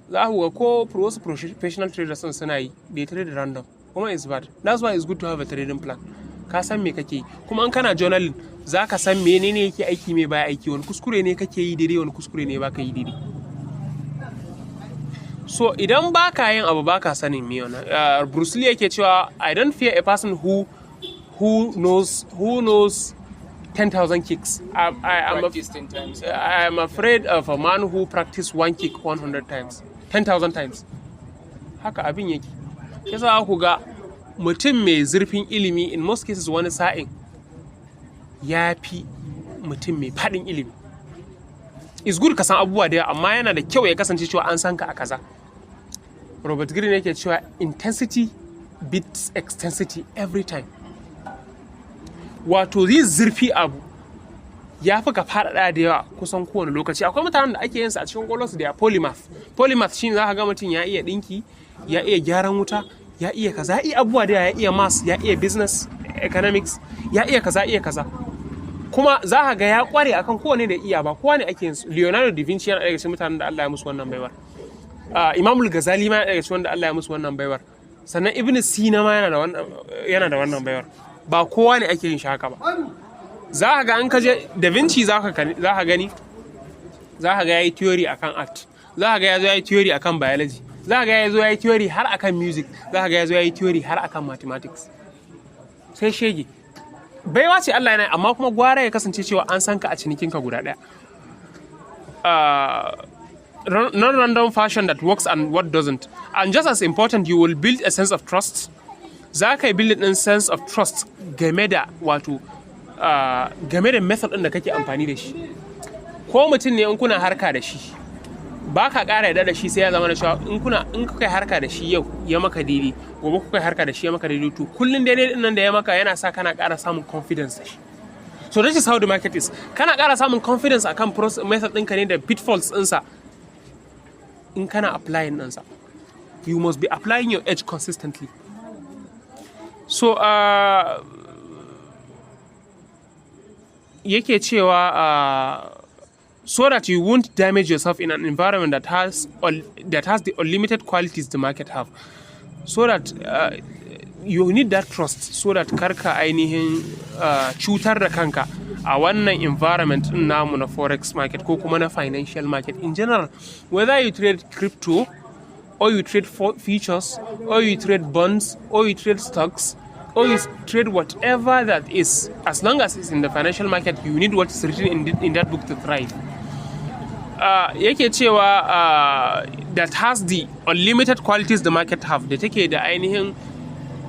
Speaker 1: Za ku ga ko wasu professional traders suna yi, they trade random. Kuma is bad. That's why it's good to have a trading plan. Ka san me kake yi. Kuma in kana journaling, za ka san menene yake aiki, me baya aiki, wani kuskure ne kake yi daidai, wani kuskure ne baka yi daidai. So idan baka yin abu baka sanin me wannan. Bruce Lee yake cewa I don't fear a person who knows 10,000 kicks. I am afraid of a man who practice one kick 100 times, 10,000 times. Haka abin yake. Yasa ku ga mutum mai zurfin ilimi in most cases wani sa'in ya fi mutum mai faɗin ilimi. It's good ka san abubuwa da yawa amma yana da kyau ya kasance cewa an san ka a kaza. Robert Greene yake cewa intensity beats extensity every time. Wato zai zurfi abu ya fi ka faɗaɗa da yawa kusan kowane lokaci. Akwai mutanen da ake yin su a cikin kwallonsu da polymath. Polymath shine za ka ga mutum ya iya ɗinki, ya iya gyaran wuta, ya iya kaza, ya iya abubuwa da ya iya maths, ya iya business, economics, ya iya kaza. Kuma za ka ga ya kware akan kowane da iya ba kowa ne ake yin su. Leonardo da Vinci yana daga cikin mutanen da Allah ya musu wannan baiwar. Imamul Ghazali ma yana daga cikin wanda Allah ya musu wannan baiwar. Sannan Ibn Sina ma yana da wannan baiwar. Ba kowa ne ake yin shi haka ba. Za ka ga an kaje Da Vinci za ka gani, za ka ga yayi theory akan art, za ka ga ya zo yayi theory akan biology, za ka ga ya zo yayi theory har akan music, za ka ga ya zo yayi theory har akan mathematics. Sai shege. Baiwa ce Allah yana, amma kuma gwara ya kasance cewa an san ka a cinikinka guda ɗaya. Non-random fashion that works and what doesn't. And just as important, you will build a sense of trust. Za ka yi build a sense of trust game da wato game da method ɗin da kake amfani da shi. Ko mutum ne in kuna harka da shi, ba ka ƙara yarda da shi sai ya zama da cewa in kuka yi harka da shi yau ya maka daidai, gobe kuka yi harka da shi ya maka daidai, to kullum daidai ɗin nan da ya maka yana sa kana ƙara samun confidence da shi. So this is how the market is. Kana ƙara samun confidence akan method ɗinka ne da pitfalls ɗinsa in kana applying ɗinsa. You must be applying your edge consistently. So yake cewa so that you won't damage yourself in an environment that has the unlimited qualities the market have. So that you need that trust, so that karka ainihin cutar da kanka a wannan environment namu na forex market ko kuma na financial market in general. Whether you trade crypto, or you trade futures, or you trade bonds, or you trade stocks, or you trade whatever that is, as long as it's in the financial market, you need what is written in that book to thrive. Yake cewa that has the unlimited qualities the market have, da take da ainihin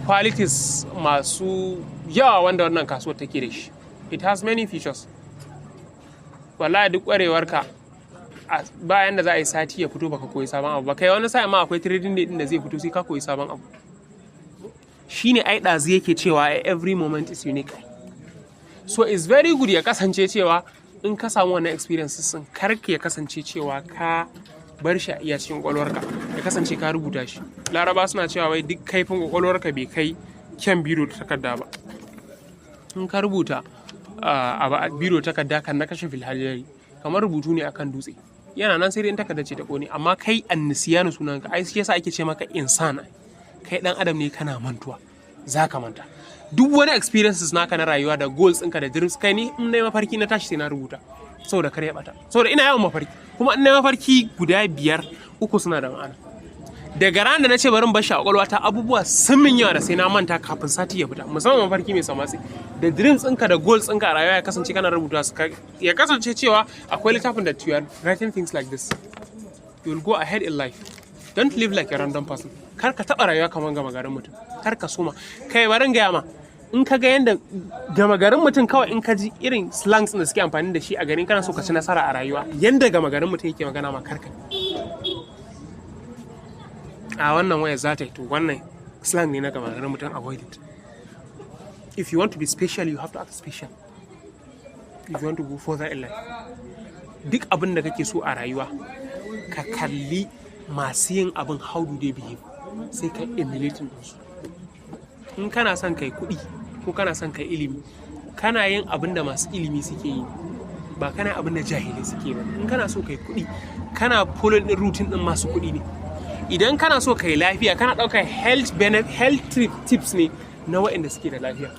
Speaker 1: qualities masu yawa wanda wannan kasuwar take da shi. It has many features. Wallahi duk ƙwarewarka bayan da za a yi sati ya fito baka koyi sabon abu ba. Kai wani sa'in ma akwai trading day din da zai fito sai ka koyi sabon abu. Shine ai ɗazu yake cewa every moment is unique. So it's very good ya kasance cewa in ka samu wannan experiences sun karka ya kasance cewa ka bar shi a iya cikin kwakwalwarka, ya kasance ka rubuta shi. Laraba suna cewa wai duk kaifin kwakwalwarka bai kai kyan biro da takarda ba. In ka rubuta a biro takarda kan na kashe filhajari kamar rubutu ne akan dutse, yana nan sai dai in takarda ce ta kone, amma kai annisiyanu sunanka. Ai shi yasa ake ce maka insana, kai dan adam ne, kana mantuwa, za ka manta duk wani experiences naka na rayuwa da goals ɗinka da dreams. Kai ni in na mafarki na tashi sai na rubuta saboda kar ya bata, saboda ina yawan mafarki, kuma in na mafarki guda 5 uku suna da ma'ana. Daga ran da na ce barin bashi a kwakwalwata abubuwa sun min yawa da sai na manta kafin sati ya fita, musamman mafarki mai samatsi. Da dreams ɗinka da goals ɗinka a rayuwa ya kasance kana rubuta su, ya kasance cewa akwai littafin da you are writing things like this, you will go ahead in life. Don't live like a random person. Kar ka taɓa rayuwa kamar gama garin mutum, kar ka soma. Kai barin gaya ma, in ka ga yanda gama garin mutum kawai in ka ji irin slangs da suke amfani da shi a garin kana so ka ci nasara a rayuwa, yanda gama garin mutum yake magana ma karka. A wannan waya za ta yi to wannan slang ne na gama garin mutum, avoid it. If you want to be special, you have to act special. If you want to go further in life, duk abin da kake so a rayuwa ka kalli masu yin abin how do they behave, sai ka emulating ɗinsu. In kana son kai kuɗi ko kana son kai ilimi, kana yin abin da masu ilimi suke yi, ba kana abin da jahilai suke ba. In kana so kai kuɗi, kana follow ɗin routine ɗin masu kuɗi ne. Idan kana so kai lafiya, kana ɗaukar health tips ne na waɗanda suke da lafiya.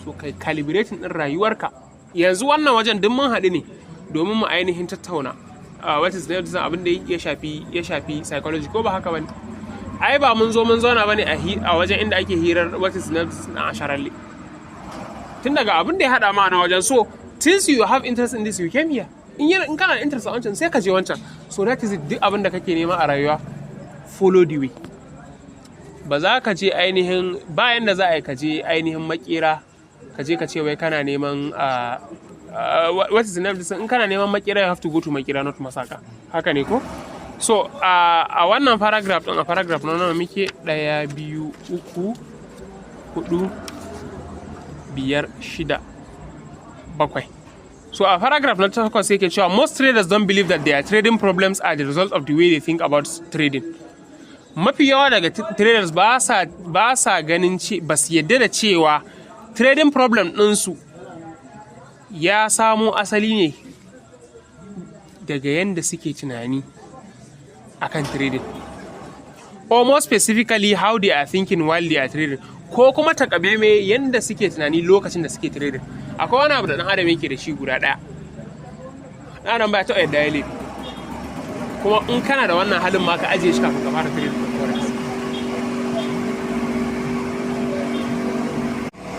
Speaker 1: So kai calibrating ɗin rayuwarka. Yanzu wannan wajen duk mun haɗu ne domin mu ainihin tattauna what is the abin da ya shafi psychology, ko ba haka bane? Ai ba mun zo mun zauna bane a wajen inda ake hirar what is na asharalle. Tun daga abin da ya hada ma na wajen, so since you have interest in this you came here. In kana interest a wancan sai ka je wancan. So that is it, duk abin da kake nema a rayuwa follow the way. Ba za ka je ainihin bayan da za a yi ka je ainihin makera ka je ka ce wai kana neman what is the name? In kana neman makera you have to go to makera not masaka. Haka ne ko? So a wannan paragraph din, a paragraph na nawa muke 1 2 3 4 5 6 7. So a paragraph na 8 sai ke cewa most traders don't believe that their trading problems are the result of the way they think about trading. Mafi yawa daga traders ba sa ganin ba su yadda da cewa trading problem ɗinsu ya samo asali ne daga yanda suke tunani akan trading, or more specifically how they are thinking while they are trading, ko kuma takamaime yanda suke tunani lokacin da suke trading. Akwai wani abu da ɗan adam yake da shi guda ɗaya, ɗan adam ba ya taɓa yadda ya laifi, kuma in kana da wannan halin ma ka ajiye shi kafin ka fara trading da forex.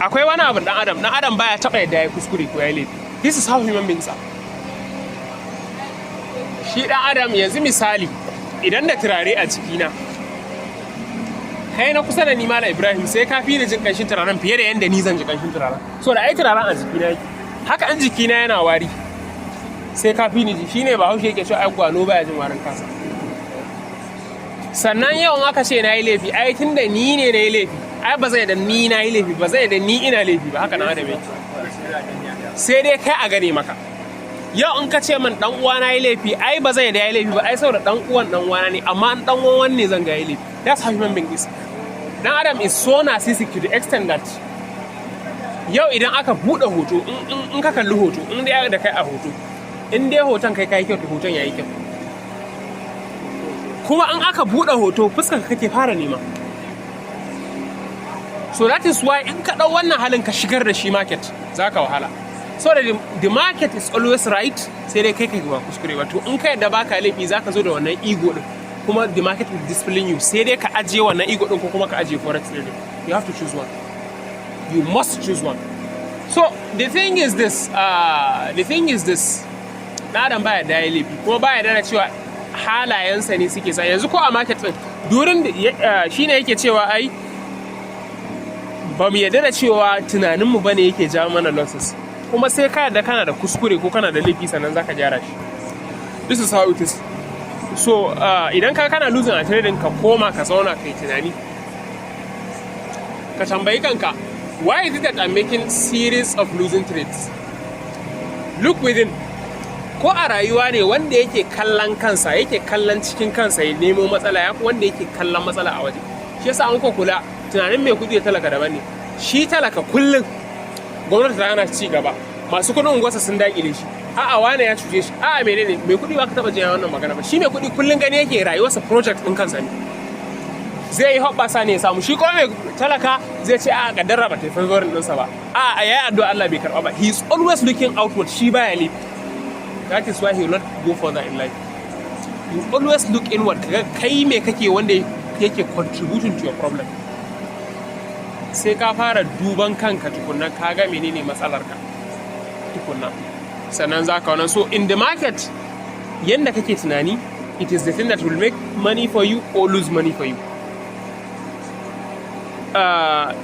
Speaker 1: Akwai wani abu ɗan adam ba ya taɓa yadda ya kuskure ko ya laifi. This is how human beings are. Shi ɗan adam yanzu misali idan da turare a jikina, kai na kusa da ni Malam Ibrahim sai ka fi ni jin ƙanshin turaren fiye da yanda ni zan ji ƙanshin turaren. So da ai turaren a jikina yake, haka an jikina yana wari sai ka fi ni ji. Shine Bahaushe yake cewa ai gwano baya jin warin kasa. Sannan yau in aka ce na yi laifi, ai tun da ni ne na yi laifi, ai ba zai da ni na yi laifi, ba zai da ni ina laifi ba, haka na adam yake. Sai dai kai a gane maka. Yau in ka ce min dan uwa na yi laifi, ai ba zai da yayi laifi ba, ai saboda dan uwana ne, amma an dan uwan ne zan ga yayi laifi. That's how human being is. Dan adam is so narcissistic to the extent that yau idan aka bude hoto, in ka kalli hoto, in dai da kai a hoto, in dai hoton kai kyau to hoton yayi kyau. Kuma in aka bude hoto fuskar ka kake fara nema. So that is why in ka dau wannan halin ka shigar da shi market zaka wahala. So the market is always right, sai dai kai ba kuskure ba. To in ka yadda baka laifi zaka zo da wannan ego din, kuma the market will discipline you. Sai dai ka ajiye wannan ego din ko kuma ka ajiye forex trading. You have to choose one. You must choose one. So the thing is this, na adam baya da yayi laifi, kuma baya da cewa halayensa ne suke sa. Yanzu ko a market din during shine yake cewa ai ba mu yarda da cewa tunaninmu bane yake jawo mana losses, kuma sai ka yarda kana da kuskure ko kana da laifi sannan zaka gyara shi. This is how it is. So idan kana losing a trading, ka koma ka zauna kai tunani, ka tambayi kanka, why is it that I'm making series of losing trades? Look within. Ko a rayuwa ne wanda yake kallon kansa, yake kallon cikin kansa ya nemo matsala, ya wanda yake kallon matsala a waje. Shi yasa an ko kula tunanin mai kudi da talaka daban ne. Shi talaka kullum gwamnati ta hana ci gaba, masu kudin unguwarsa sun dakile shi, a'a wane ya cuce shi, a'a menene, mai kudi ba ka taba jin wannan magana ba. Shi mai kudi kullum gani yake rayuwarsa project din kansa ne, zai yi hoɓɓasa ne ya samu. Shi kuma mai talaka zai ce a kaddara ba ta yi favorin ɗinsa ba, a yayi addu'a Allah bai karɓa ba. He is always looking outward, shi baya leave. That is why he will not go further in life. You always look inward, kaga kai me kake wanda yake contributing to your problem. Sai ka fara duban kanka tukunna, kaga menene matsalarka tukunna, sannan zaka wannan. So in the market, yanda kake tunani, it is the thing that will make money for you or lose money for you.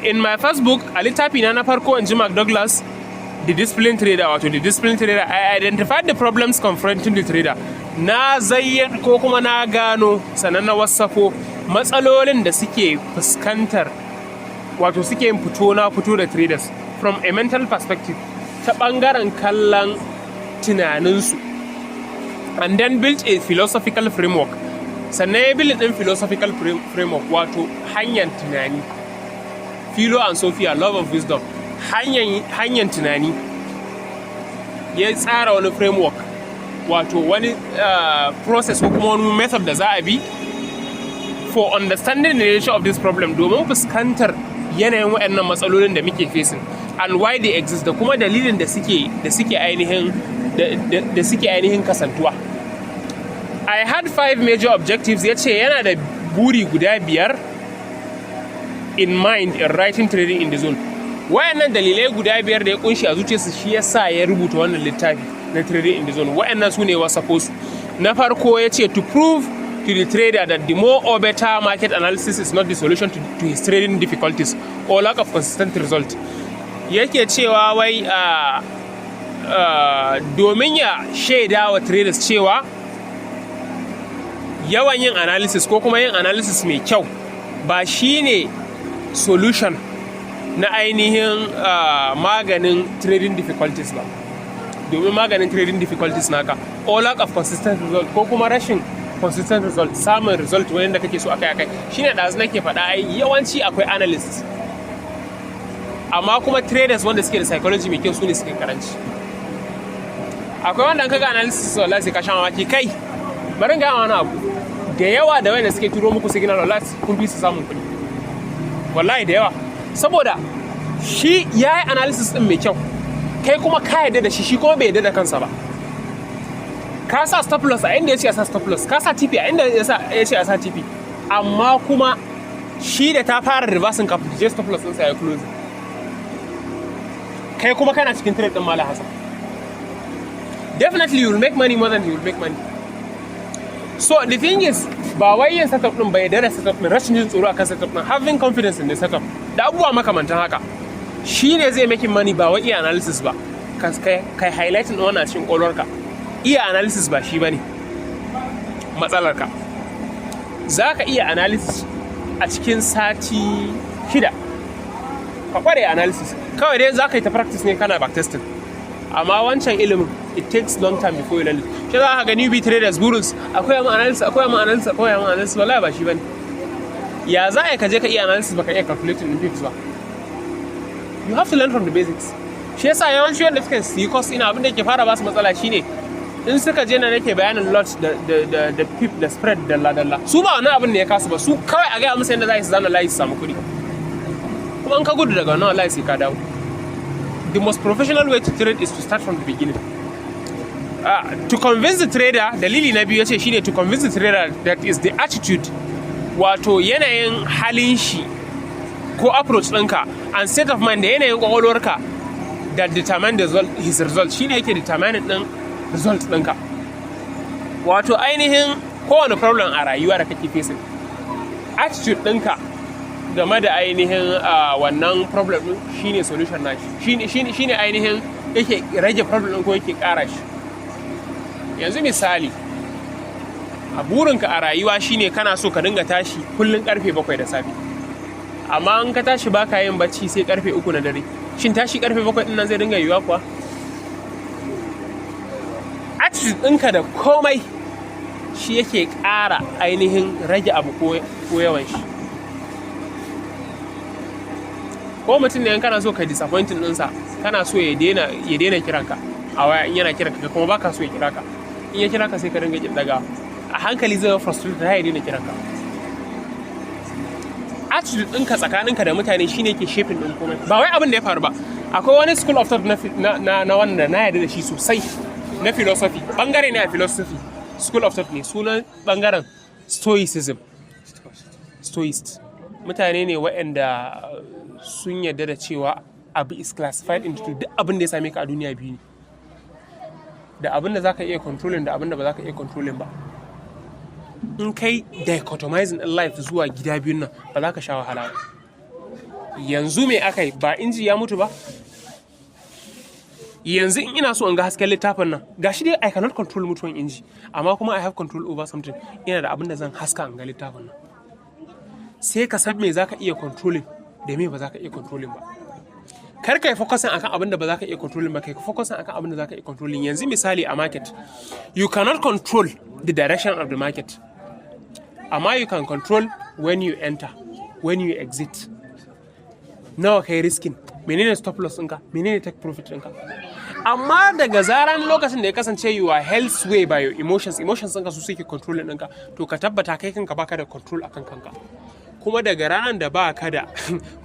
Speaker 1: In my first book, a littafi na farko in ji Mark Douglas, The Disciplined Trader, wato The Disciplined Trader, I identified the problems confronting the trader. Na zayyana ko kuma na gano, sannan na wasafo matsalolin da suke fuskantar, wato suke yin fito na fito da traders from a mental perspective, ta bangaren kallon tunaninsu, and then built a philosophical framework. Sannan ya build din philosophical framework, wato hanyar tunani, philo and sophia, love of wisdom, hanyar tunani. Ya tsara wani framework, wato wani process ko kuma wani method da za a bi for understanding the nature of this problem, domin fuskantar yanayin waɗannan matsalolin da muke facing and why they exist, da kuma dalilin da suke ainihin kasantuwa. I had 5 major objectives. Ya ce yana da buri guda 5 in mind in writing Trading in the Zone. Wayannan dalilai guda 5 da ya kunshi a zuciyarsa, shi yasa ya rubuta wannan littafi na Trading in the Zone. Wayannan su ne wasafos. Na farko ya ce to prove to the trader that the more or better market analysis is not the solution to his trading difficulties or lack of consistent result. Yake cewa wai domin ya shaida wa traders cewa yawan yin analysis ko kuma yin analysis mai kyau ba shine solution na ainihin maganin trading difficulties ba. Domin maganin trading difficulties naka or lack of consistent result ko kuma rashin consistent result, samun result wanda kake so akai shine da nake faɗa, ai yawanci akwai analysts, amma kuma traders wanda suke da psychology mai kyau su ne suke karanci. Akwai wanda kaga analysis wallahi sai ka sha mamaki, kai bari ga wani abu da yawa da wanda suke turo muku signal wallahi kun fi su samun kuɗi, wallahi da yawa, saboda shi yayi analysis din mai kyau, kai kuma ka yarda da shi kuma bai yarda da kansa ba. Ka sa stop loss a inda ya ce a sa stop loss, ka sa TP a inda ya ce a sa TP, amma kuma shi da ta fara reversing kafin je stop loss ɗinsa ya close, kai kuma kana cikin trade ɗin Malam Hassan. Definitely you will make money more than you will make money. So the thing is, ba wai yin setup ɗin bai da setup ɗin, rashin jin tsoro akan setup ɗin, having confidence in the setup da abubuwa makamantan haka shi ne zai making money, ba wai iya analysis ba. Kai highlighting ɗin wannan cikin ƙwaƙwalwarka. Iya analysis ba shi bane matsalarka. Za ka iya analysis a cikin sati 6 ka kware analysis, kawai dai za ka yi ta practice ne kana backtesting, amma wancan ilimin it takes long time before you learn it. Shi za ka ga newbie traders burinsu akwai mu analysis, wallahi ba shi bane. Ya za a ka je ka iya analysis baka iya calculating in pips ba? You have to learn from the basics. Shi yasa yawanci wanda suka yi course ina abin da ke fara ba su matsala shine in suka je na nake bayanin lot da pip da spread dalla su ba wani abin da ya kasu ba, su kawai a gaya musu yadda za su zana layi su samu kuɗi, kuma in ka gudu daga wannan layi sai ka dawo. The most professional way to trade is to start from the beginning. To convince the trader, dalili na biyu yace shine to convince the trader that is the attitude, wato yanayin halin shi ko approach ɗinka and state of mind da yanayin kwakwalwarka that determine his result, shine yake determine ɗin result ɗinka. Wato ainihin kowane problem a rayuwa da kake facing, attitude ɗinka game da ainihin wannan problem din shine solution nashi shine ainihin yake rage problem din ko yake ƙara shi. Yanzu misali a burinka a rayuwa shine kana so ka dinga tashi kullun karfe 7 da safe, amma in ka tashi baka yin bacci sai karfe 3 na dare. Shin tashi karfe 7 din nan zai dinga yiwuwa kuwa? Attitude ɗinka da komai shi yake ƙara ainihin rage abu ko yawan shi. Ko mutum ne in kana so ka disappointing ɗinsa, kana so ya daina kiranka a waya, in yana kiranka kuma baka so ya kira ka, in ya kira ka sai ka dinga daga a hankali zai frustrate ya daina kiranka. Attitude ɗinka tsakaninka da mutane shine ke shaping ɗin komai, ba wai abin da ya faru ba. Akwai wani school of thought na wanda na yarda da shi sosai, na philosophy, bangare ne a philosophy, school of thought ne, sunan bangaren stoicism. Stoist mutane ne waɗanda sun yarda da cewa abu is classified into duk abin da ya same ka a duniya biyu ne, da abin da zaka iya controlling da abin da ba zaka iya controlling ba. In kai dichotomizing in life zuwa gida biyun nan ba za ka sha wahala ba. Yanzu me aka yi, ba inji ya mutu ba? Yanzu in ina so in ga hasken littafin nan, gashi dai I cannot control mutuwan inji, amma kuma I have control over something. Ina da abin da zan haska in ga littafin nan. Sai ka san me zaka iya controlling da me ba za ka iya controlling ba. Kar ka yi focusing akan abin da ba za ka iya controlling ba, kai focusing akan abin da za ka iya controlling. Yanzu misali a market, you cannot control the direction of the market, amma you can control when you enter, when you exit. Nawa kai risking, menene stop loss ɗinka, menene take profit ɗinka. Amma daga zaran lokacin da ya kasance you are held sway by your emotions ɗinka su suke controlling ɗinka, to ka tabbata kai kanka baka da control akan kanka. Kuma daga ranar da baka da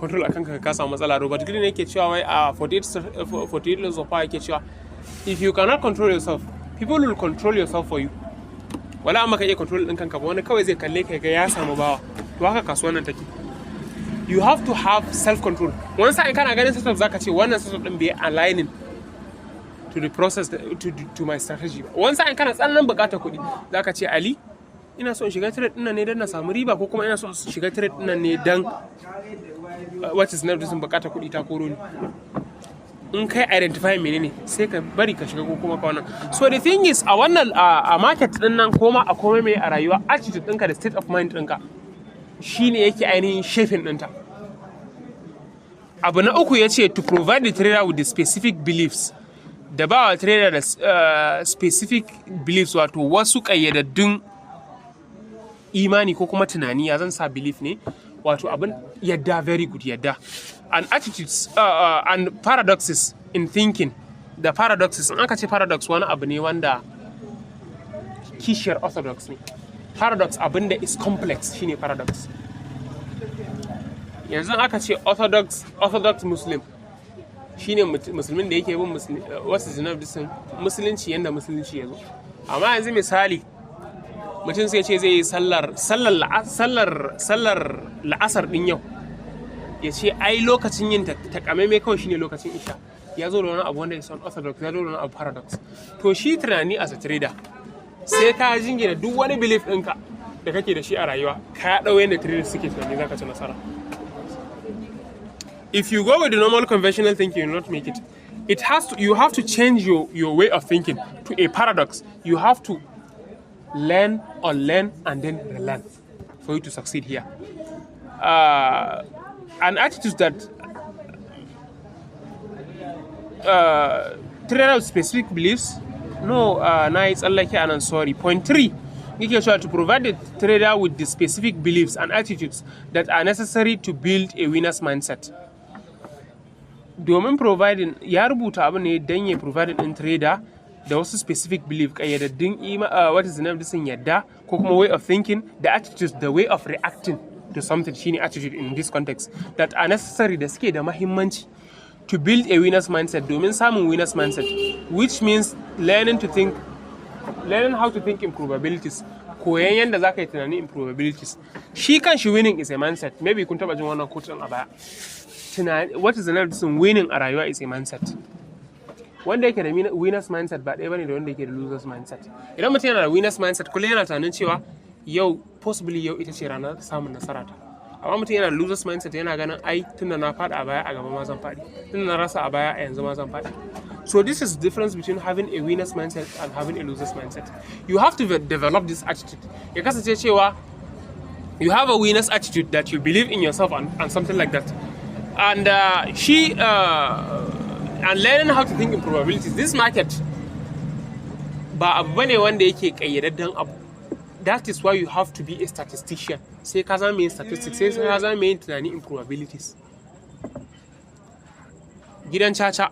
Speaker 1: control akan kanka ka samu matsala. Robert Greene yake cewa wai a 48 laws of power yake cewa if you cannot control yourself, people will control yourself for you. Wala amma ka iya control ɗin kanka ba, wani kawai zai kalle ka ga ya samu bawa. To haka kasuwan nan take. You have to have self-control. Wani sa'in kana ganin setup zaka ce wannan setup din bai aligning to the process to my strategy. Wani sa'in kana tsannan bukatar kuɗi zaka ce Ali, ina so in shiga trade ɗin nan ne don na samu riba, ko kuma ina so in shiga trade ɗin nan ne don what is not bukatar kuɗi ta koro ni. In kai identify menene sai ka bari ka shiga ko kuma ka wannan. So the thing is a wannan a market ɗin nan koma a komai mai a rayuwa, attitude ɗinka da state of mind ɗinka shine yake ainihin shaping ɗinta. Abu na uku ya ce to provide the trader with the specific beliefs, da ba wa trader da specific beliefs, wato wasu ƙayyadaddun imani ko kuma tunani. Ya zan sa belief ne, wato abin yadda, very good yadda, and attitudes and paradoxes in thinking. Da paradoxes, in aka ce paradox wani abu ne wanda kishiyar orthodox ne. Paradox abin da is complex shine paradox. Yanzu aka ce orthodox muslim shine musulmin da yake bin wasu zinabdisin musulunci yanda musulunci ya zo. Amma yanzu misali mutum sai ce zai yi sallar la'asar din yau, ya ce ai lokacin yin takamaimai kawai shine lokacin isha. Ya zo da wani abu wanda is orthodox, ya zo da wani abu paradox. To shi tunani as a trader sai ka jingina duk wani belief ɗinka da kake da shi a rayuwa, ka ɗau yadda traders suke tunani za ka ci nasara. If you go with the normal conventional thinking, you will not make it. You have to change your way of thinking to a paradox. You have to learn, unlearn, and then relearn for you to succeed here. An attitude that trader specific beliefs. No, na yi tsallake a nan, sorry. Point 3, yake cewa to provide the trader with the specific beliefs and attitudes that are necessary to build a winner's mindset. Domin providing, ya rubuta abu ne don ya providing ɗin trader da wasu specific belief, ƙayyadaddun what is the name of this yadda, ko kuma way of thinking, the attitudes, the way of reacting to something, shine attitude in this context, that are necessary, da suke da mahimmanci to build a winner's mindset, domin samun winner's mindset, which means learning how to think in probabilities, koyan yanda za ka yi tunani in probabilities. Shi kan shi winning is a mindset. Maybe kun taba jin wannan quote a baya. What is the name of this winning a rayuwa is a mindset. Wanda yake da winner's mindset ba ɗaya bane da wanda yake da loser's mindset. Idan mutum yana da winner's mindset, kullum yana tunanin cewa yau possibly yau ita ce ranar samun nasara ta. amma mutum yana losers mindset yana ganin ai tunda na faɗi a baya a gaba ma zan faɗi, tunda na rasa a baya a yanzu ma zan faɗi. So this is the difference between having a winner's mindset and having a loser's mindset. You have to develop this attitude. Ya kasance cewa you have a winner's attitude, that you believe in yourself and something like that. And and learning how to think in probabilities. This market ba abu bane wanda yake kayyadadden abu. That is why you have to be a statistician. Sai ka zama yin statistics, sai ka zama yin tunani in probabilities. Gidan caca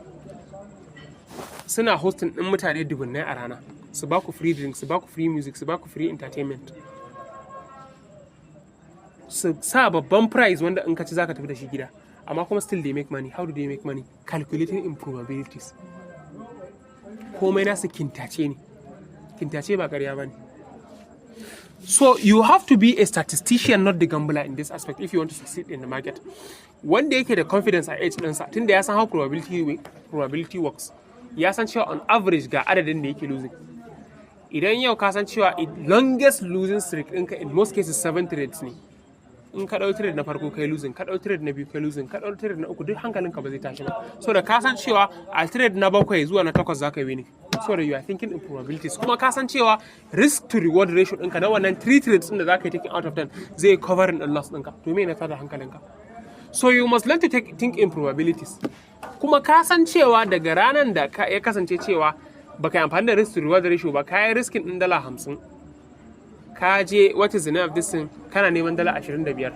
Speaker 1: suna hosting ɗin mutane dubunnai a rana. Su ba ku free drinks, su ba ku free music, su ba ku free entertainment. Su sa babban prize wanda in ka ci zaka tafi da shi gida. Amma kuma still they make money. How do they make money? Calculating in probabilities. Komai nasu kintace ne. Kintace ba ƙarya ba ne. So you have to be a statistician, not the gambler in this aspect if you want to succeed in the market. Wanda yake da confidence a age ɗinsa, tunda ya san how probability works. Ya san cewa on average ga adadin da yake losing. Idan yau ka san cewa longest losing streak ɗinka in most cases 7 trades ne. In ka ɗau trade na farko kai losing, ka ɗau trade na biyu kai losing, ka ɗau trade na uku, duk hankalinka ba zai tashi ba. So da ka san cewa a trade na 7 zuwa na 8 za ka yi winning. So that you are thinking in probabilities. Kuma ka san cewa risk to reward ratio ɗinka na wannan 3 trades ɗin da za ka yi taking out of 10 zai cover in loss ɗinka. To me na tada hankalinka. So you must learn to think in probabilities. Kuma ka san cewa daga ranar da ya kasance cewa baka yi amfani da risk to reward ratio ba, ka yi riskin ɗin $50. Ka je what is the name of this thing, kana neman $25.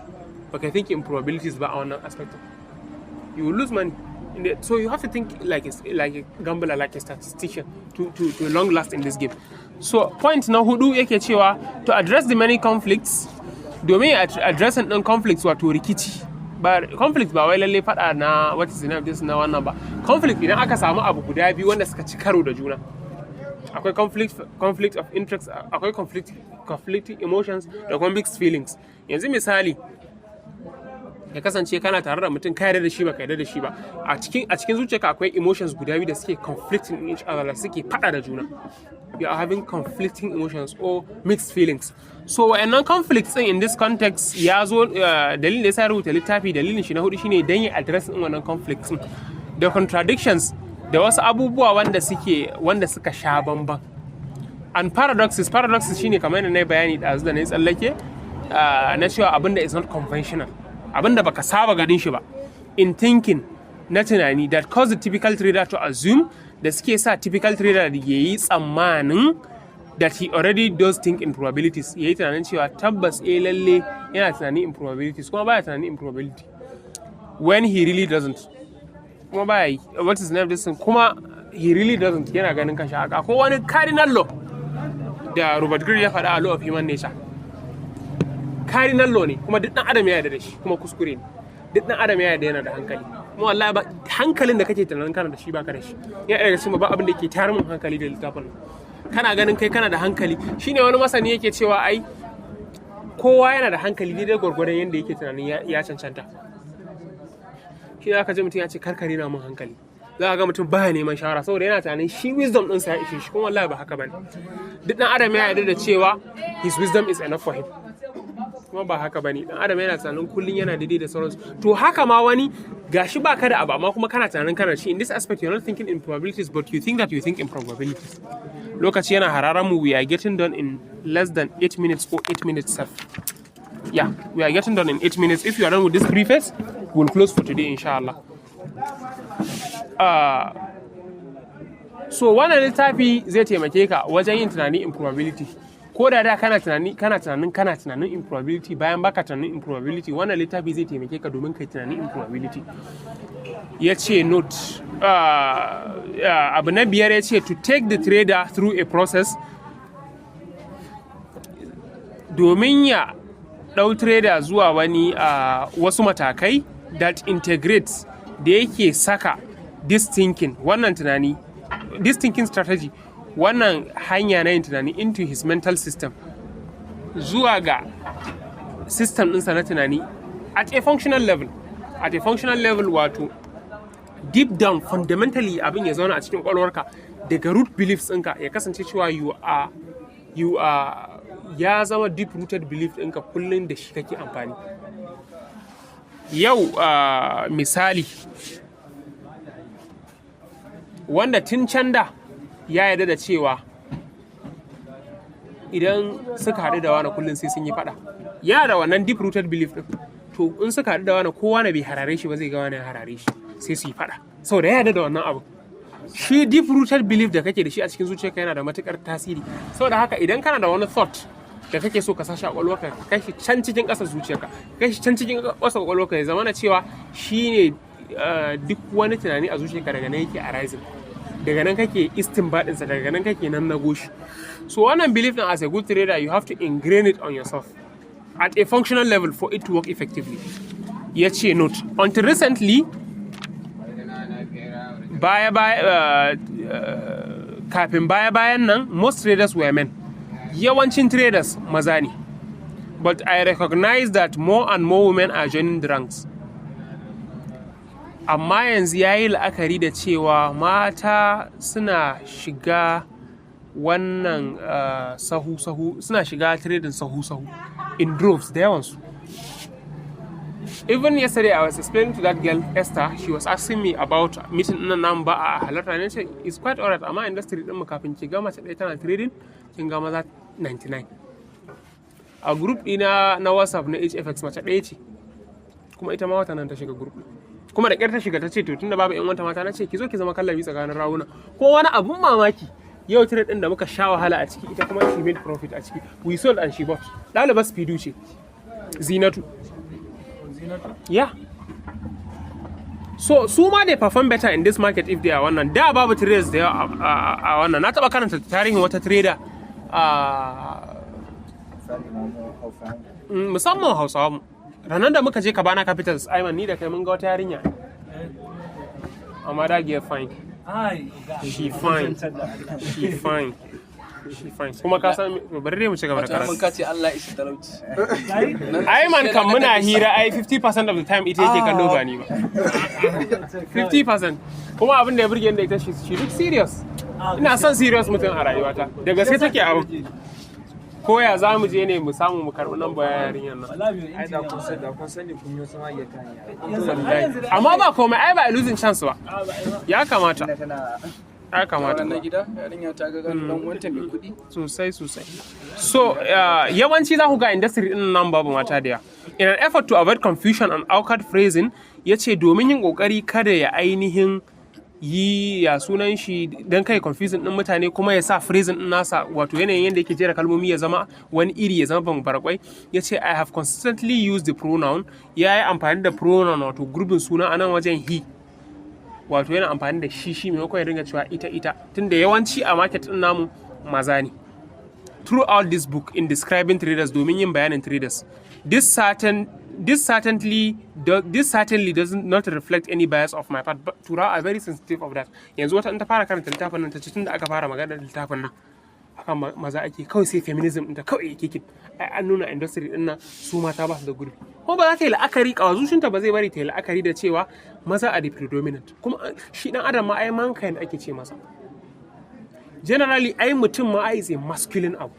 Speaker 1: Baka think in probabilities ba a wannan aspect. You will lose money. So you have to think like a gambler, like a statistician to long last in this game. So point na hudu yake cewa to address the many conflicts, domin addressing ɗin conflicts wato rikici. Ba conflict ba wai lalle faɗa na what is the name of this na wannan ba. Conflict idan aka samu abu guda biyu wanda suka ci karo da juna. Akwai conflict of interest, akwai conflicting emotions da kuma mixed feelings. Yanzu misali ya kasance kana tare da mutum ka yarda da shi ba ka yarda da shi ba, a cikin zuciyarka akwai emotions guda biyu da suke conflicting in each other, da suke fada da juna. You are having conflicting emotions or mixed feelings. So wa'annan conflicts in this context ya zo dalilin da ya sa rubuta littafi, dalilin shi na hudu shine dan ya address din wannan conflicts din da contradictions da wasu abubuwa wanda suka sha bamban. And paradoxes shine kamar yadda na yi bayani ɗazu da na yi tsallake na cewa abinda is not conventional, abinda baka saba ganin shi ba in thinking na tunani, that cause the typical trader to assume, da suke sa typical trader da yayi tsammanin that he already does think in probabilities, yayi tunanin cewa tabbas lalle yana tunani in probabilities kuma baya tunani in probability when he really doesn't. Kuma baya yi what is the name of this thing, kuma he really doesn't, yana ganin kanshi haka. Ko wani cardinal law da Robert Greene ya faɗa a law of human nature, cardinal law ne kuma duk ɗan adam ya yarda da shi, kuma kuskure ne. Duk ɗan adam ya yarda yana da hankali, kuma wallahi ba hankalin da kake tunanin kana da shi baka da shi. Ya daga cikin ba abin da yake tayar min hankali da littafin. Kana ganin kai kana da hankali, shine wani masani yake cewa ai kowa yana da hankali daidai gwargwadon yadda yake tunanin ya cancanta. Shi ne aka ji mutum ya ce karkare na mun hankali. Za ka ga mutum baya neman shawara saboda yana tunanin shi wisdom ɗinsa ya ishe shi, kuma wallahi ba haka bane. Duk ɗan adam ya yarda da cewa his wisdom is enough for him, kuma ba haka bane. Dan adam yana tunanin kullun yana daidai da sauransu. To haka ma wani gashi baka da abu amma kuma kana tunanin kana shi. In this aspect you're not thinking in probabilities but you think that you think in probabilities. Lokaci yana hararan mu, we are getting done in less than 8 minutes or 8 minutes self. Yeah, we are getting done in 8 minutes. If you are done with this preface, we'll close for today inshallah. So wannan littafi zai taimake ka wajen yin tunani in probability. Ko da kana tunanin in probability, bayan baka tunanin in probability, wannan littafi zai taimake ka domin kai tunani in probability. Yace note abu na biyar yace to take the trader through a process, domin ya ɗau trader zuwa wani wasu matakai that integrates, da yake saka this thinking, wannan tunani, this thinking strategy, wannan hanya na yin tunani into his mental system, zuwa ga system ɗinsa na tunani at a functional level. At a functional level wato deep down fundamentally abin ya zauna a cikin ƙwaƙwalwarka, daga root beliefs ɗinka ya kasance cewa ya zama deep rooted belief ɗinka kullum da shi kake amfani. Yau misali, wanda tun can da ya yarda da cewa idan suka haɗu da wani kullum sai sun yi faɗa, yana da wannan deep rooted belief ɗin, to in suka haɗu da wani kowa na bai harare shi ba zai ga wani ya harare shi sai su yi faɗa, saboda ya yarda da wannan abu. Shi deep rooted belief da kake da shi a cikin zuciyarka yana da matukar tasiri, saboda haka idan kana da wani thought da kake so ka sashi a ƙwaƙwalwarka, ka kai shi can cikin ƙasar zuciyarka, kai shi can cikin ƙasar ƙwaƙwalwarka, ya zama na cewa shine duk wani tunani a zuciyarka daga nan yake arising, daga nan kake istinbadinsa, daga nan kake nan na goshi. So wannan belief na as a good trader, you have to ingrain it on yourself at a functional level for it to work effectively. Ya ce note, until recently, kafin baya-bayan nan, most traders were men. Yawancin traders maza ne. But I recognize that more and more women are joining the ranks. Amma yanzu ya yi la'akari da cewa mata suna shiga wannan sahu-sahu, suna shiga trading sahu-sahu in droves da yawansu. Even yesterday, I was explaining to that girl, Esther, she was asking me about meeting nan ba a halarta, ne ce, it's quite alright, amma industry din mu kafin ki ga mace ɗaya tana trading, kin ga maza 99. A group ɗina na WhatsApp na HFX mace ɗaya ce, kuma ita ma wata nan ta shiga group. Kuma da ƙyar ta shiga ta ce, to tunda babu ƴan wanta mata, na ce ki zo ki zama kallabi tsakanin rawuna. Ko wani abun mamaki, yau trade ɗin da muka sha wahala a ciki, ita kuma she made profit a ciki. We sold and she bought. Ɗalibar Speedu ce, Zinatu. Yeah. So su ma they perform better in this market if they are wannan. Da babu traders da yawa a wannan. Na taɓa karanta tarihin wata trader musamman Hausawa mu. Ranar da muka je Kabana Capitals, Aiman ni da kai mun ga wata yarinya. Amma da get fine. She fine. She fine. Kuma ka san bari dai mu ci gaba da karatu.
Speaker 2: Mun kace Allah isa talauci.
Speaker 1: Aiman kan muna hira ai 50% of the time ita yake kallo ba ni ba. 50%. Kuma abin da ya burge ni da ita she look serious. Ina son serious mutum a rayuwata. Da gaske take abu. Ko ya za mu je ne mu samu mu karɓi nan yarinyar nan.
Speaker 3: Ai da kun sani kun yi sama ya kan.
Speaker 1: Amma ba komai ai ba losing chance ba. Ya kamata. Ya kamata.
Speaker 2: Na gida yarinya ta ga dan wanta mai kuɗi.
Speaker 1: Sosai. So yawanci za ku ga industry din nan babu mata da yawa. In an effort to avoid confusion and awkward phrasing, ya ce domin yin kokari kada ya ainihin yi ya sunan shi don kai confusing din mutane kuma ya sa phrasing din nasa wato yanayin yadda yake jera kalmomi ya zama wani iri ya zama bambarakwai. Ya ce I have consistently used the pronoun, ya yi amfani da pronoun wato gurbin suna a nan wajen he, wato yana amfani da shi maimakon ya dinga cewa ita tunda yawanci a market din namu maza ne. Throughout this book in describing traders, domin yin bayanin traders, this certainly does not reflect any bias of my part, but Turawa are very sensitive of that. Yanzu wata in ta fara karanta littafin nan ta ce tunda aka fara magana da littafin nan haka maza ake kawai sai feminism ɗin ta kawai yake kin an nuna industry ɗin nan su mata ba su da gurbi. Kuma ba za ta yi la'akari kawazushinta ba zai bari ta yi la'akari da cewa maza are the predominant. Kuma shi dan adam ma ai mankind ake ce masa. Generally ai mutum ma ai is a masculine abu.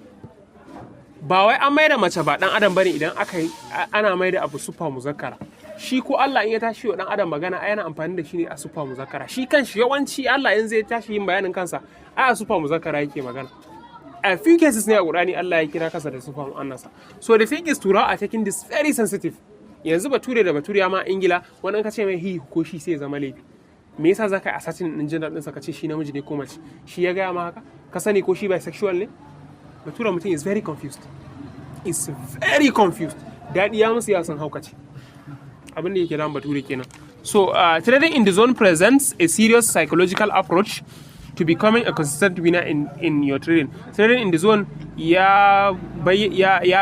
Speaker 1: Ba wai an maida mace ba dan adam bane idan aka yi ana maida abu super muzakkara. Shi ko Allah in ya tashi wa dan adam magana ai yana amfani da shi ne a super muzakkara. Shi kanshi yawanci Allah in zai tashi yin bayanin kansa ai a super muzakkara yake magana. A few cases ne a Qur'ani Allah ya kira kansa da super mu'annasa. So the thing is Turawa are taking this very sensitive. Yanzu bature da baturiya ma Ingila wannan ka ce mai he ko shi sai zama laifi. Me yasa zaka yi assassin din gender ɗinsa ka ce shi namiji ne ko mace? Shi ya gaya ma haka? Ka sani ko shi bisexual ne? Bature mutum is very confused. Is very confused. Daɗi ya musu ya san haukace. Abin da yake da bature kenan. So trading in the zone presents a serious psychological approach to becoming a consistent winner in your trading. Trading in the zone ya